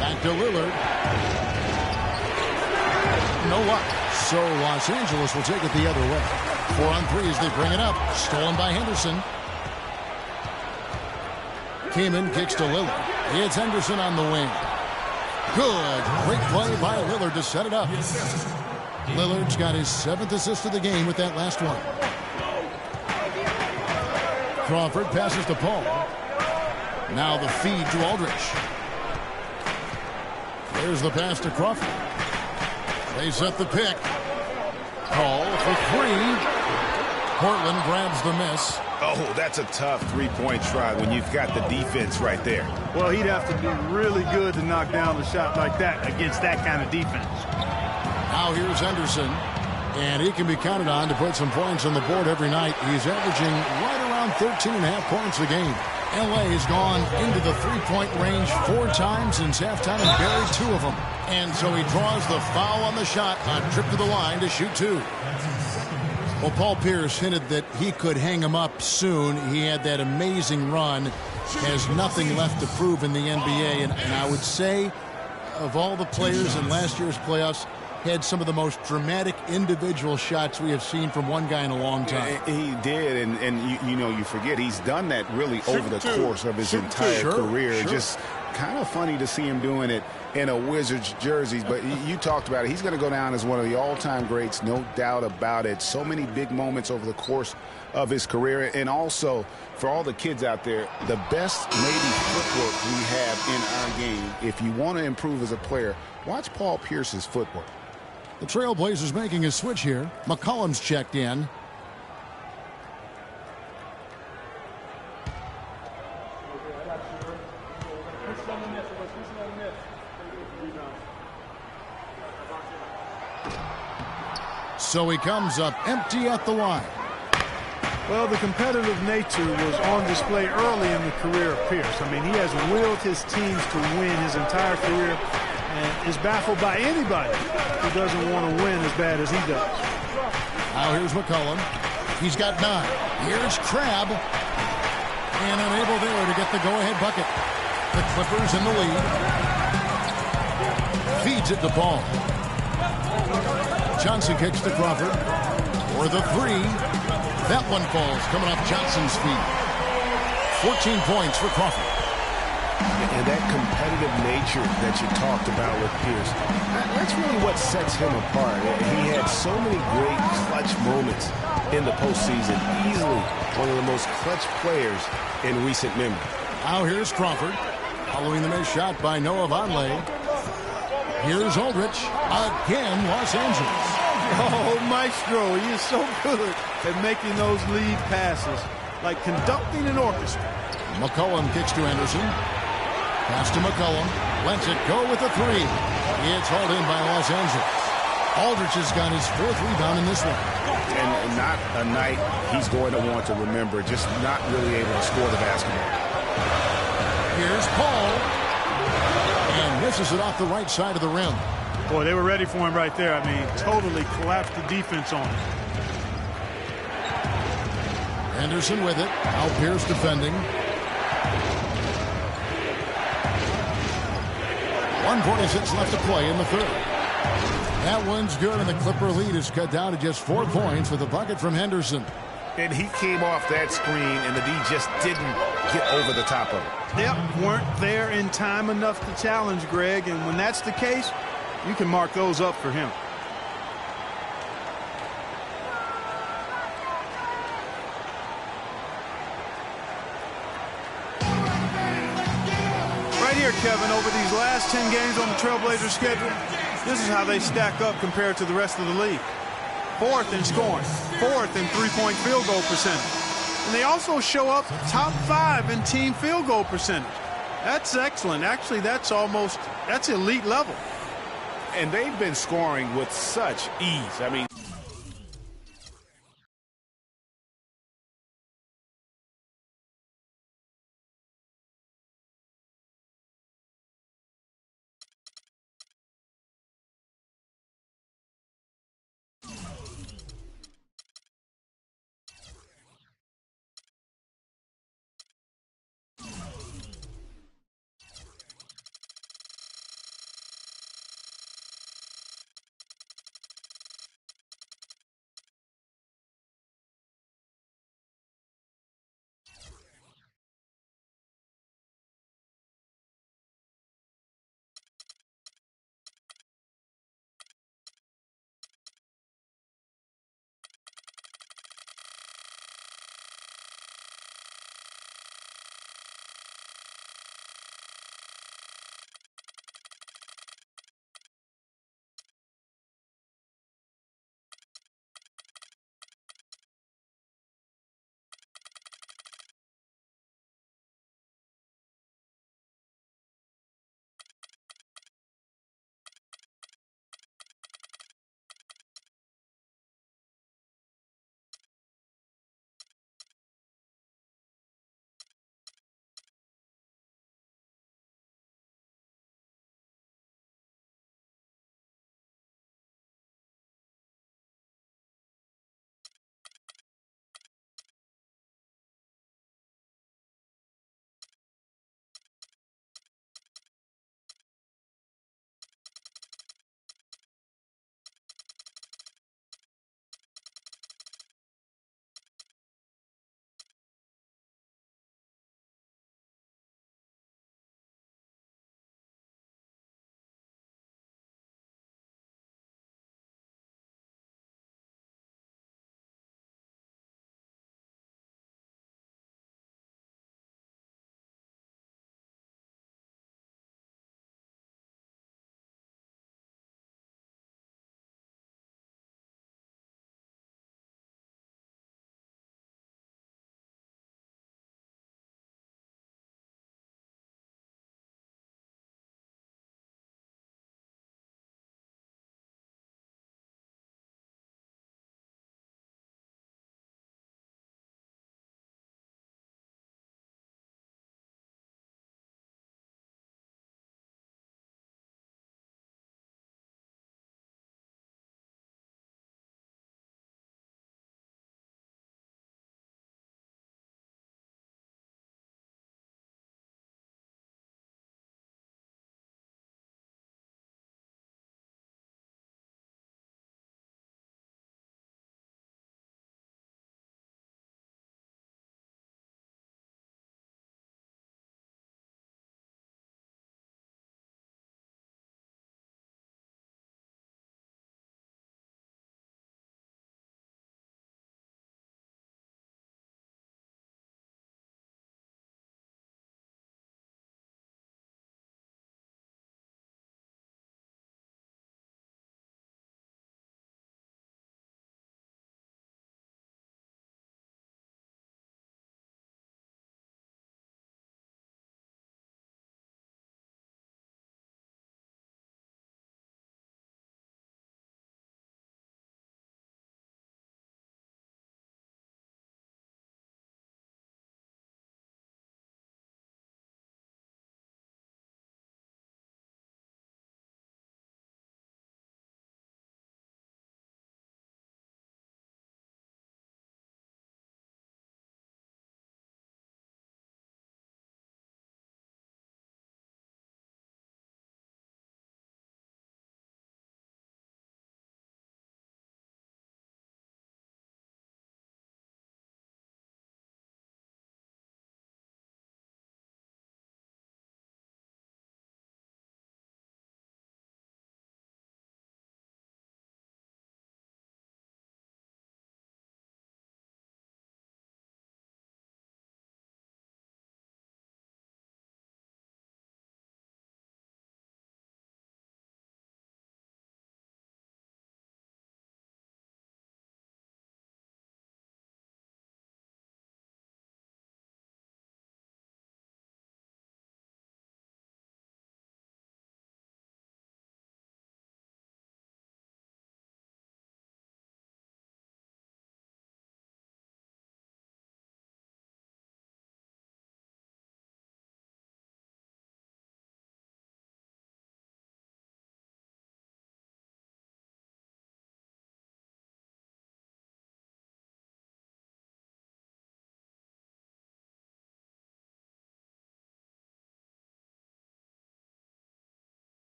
Back to Lillard. No luck. So Los Angeles will take it the other way. 4 on 3 as they bring it up. Stolen by Henderson. Kaman kicks to Lillard. It's Henderson on the wing. Good. Great play by Lillard to set it up. Lillard's got his 7th assist of the game with that last one. Crawford passes to Paul. Now the feed to Aldridge. There's the pass to Crawford. They set the pick. Paul for 3. Portland grabs the miss. Oh, that's a tough three-point try when you've got the defense right there. Well, he'd have to be really good to knock down a shot like that against that kind of defense. Now here's Henderson, and he can be counted on to put some points on the board every night. He's averaging right around 13.5 points a game. LA has gone into the three-point range 4 times since halftime and buried 2 of them. And so he draws the foul on the shot on trip to the line to shoot 2. Well, Paul Pierce hinted that he could hang him up soon. He had that amazing run. Has nothing left to prove in the NBA. And I would say, of all the players in last year's playoffs, had some of the most dramatic individual shots we have seen from one guy in a long time. He did, and you know, you forget he's done that really over the course of his entire career. Just kind of funny to see him doing it in a Wizards jersey, but you talked about it. He's going to go down as one of the all-time greats, no doubt about it. So many big moments over the course of his career, and also for all the kids out there, the best maybe footwork we have in our game. If you want to improve as a player, watch Paul Pierce's footwork. The Trailblazers making a switch here. McCollum's checked in. So he comes up empty at the line. Well, the competitive nature was on display early in the career of Pierce. I mean, he has willed his teams to win his entire career and is baffled by anybody who doesn't want to win as bad as he does. Now here's McCollum. He's got 9. Here's Crabb. And unable there to get the go-ahead bucket. The Clippers in the lead. Feeds it to Paul. Johnson kicks to Crawford for the 3. That one falls, coming off Johnson's feet. 14 points for Crawford. And that competitive nature that you talked about with Pierce, that's really what sets him apart. He had so many great clutch moments in the postseason. Easily one of the most clutch players in recent memory. Now here's Crawford. Following the missed shot by Noah Vonleh. Here's Aldridge. Again, Los Angeles. Oh, Maestro, he is so good at making those lead passes, like conducting an orchestra. McCollum kicks to Anderson. Pass to McCollum. Lets it go with the 3. It's hauled in by Los Angeles. Aldridge has got his 4th rebound in this one. And not a night he's going to want to remember, just not really able to score the basketball. Here's Paul. And misses it off the right side of the rim. Boy, they were ready for him right there. I mean, totally collapsed the defense on him. Anderson with it. Now Pierce defending. 1:46 left to play in the 3rd. That one's good, and the Clipper lead is cut down to just 4 points with a bucket from Henderson. And he came off that screen, and the D just didn't get over the top of it. Yep, weren't there in time enough to challenge Greg, and when that's the case, you can mark those up for him. Right here, Kevin, over these last 10 games on the Trailblazers schedule, this is how they stack up compared to the rest of the league. 4th in scoring, 4th in three-point field goal percentage. And they also show up top 5 in team field goal percentage. That's excellent. Actually, that's elite level. And they've been scoring with such ease. I mean,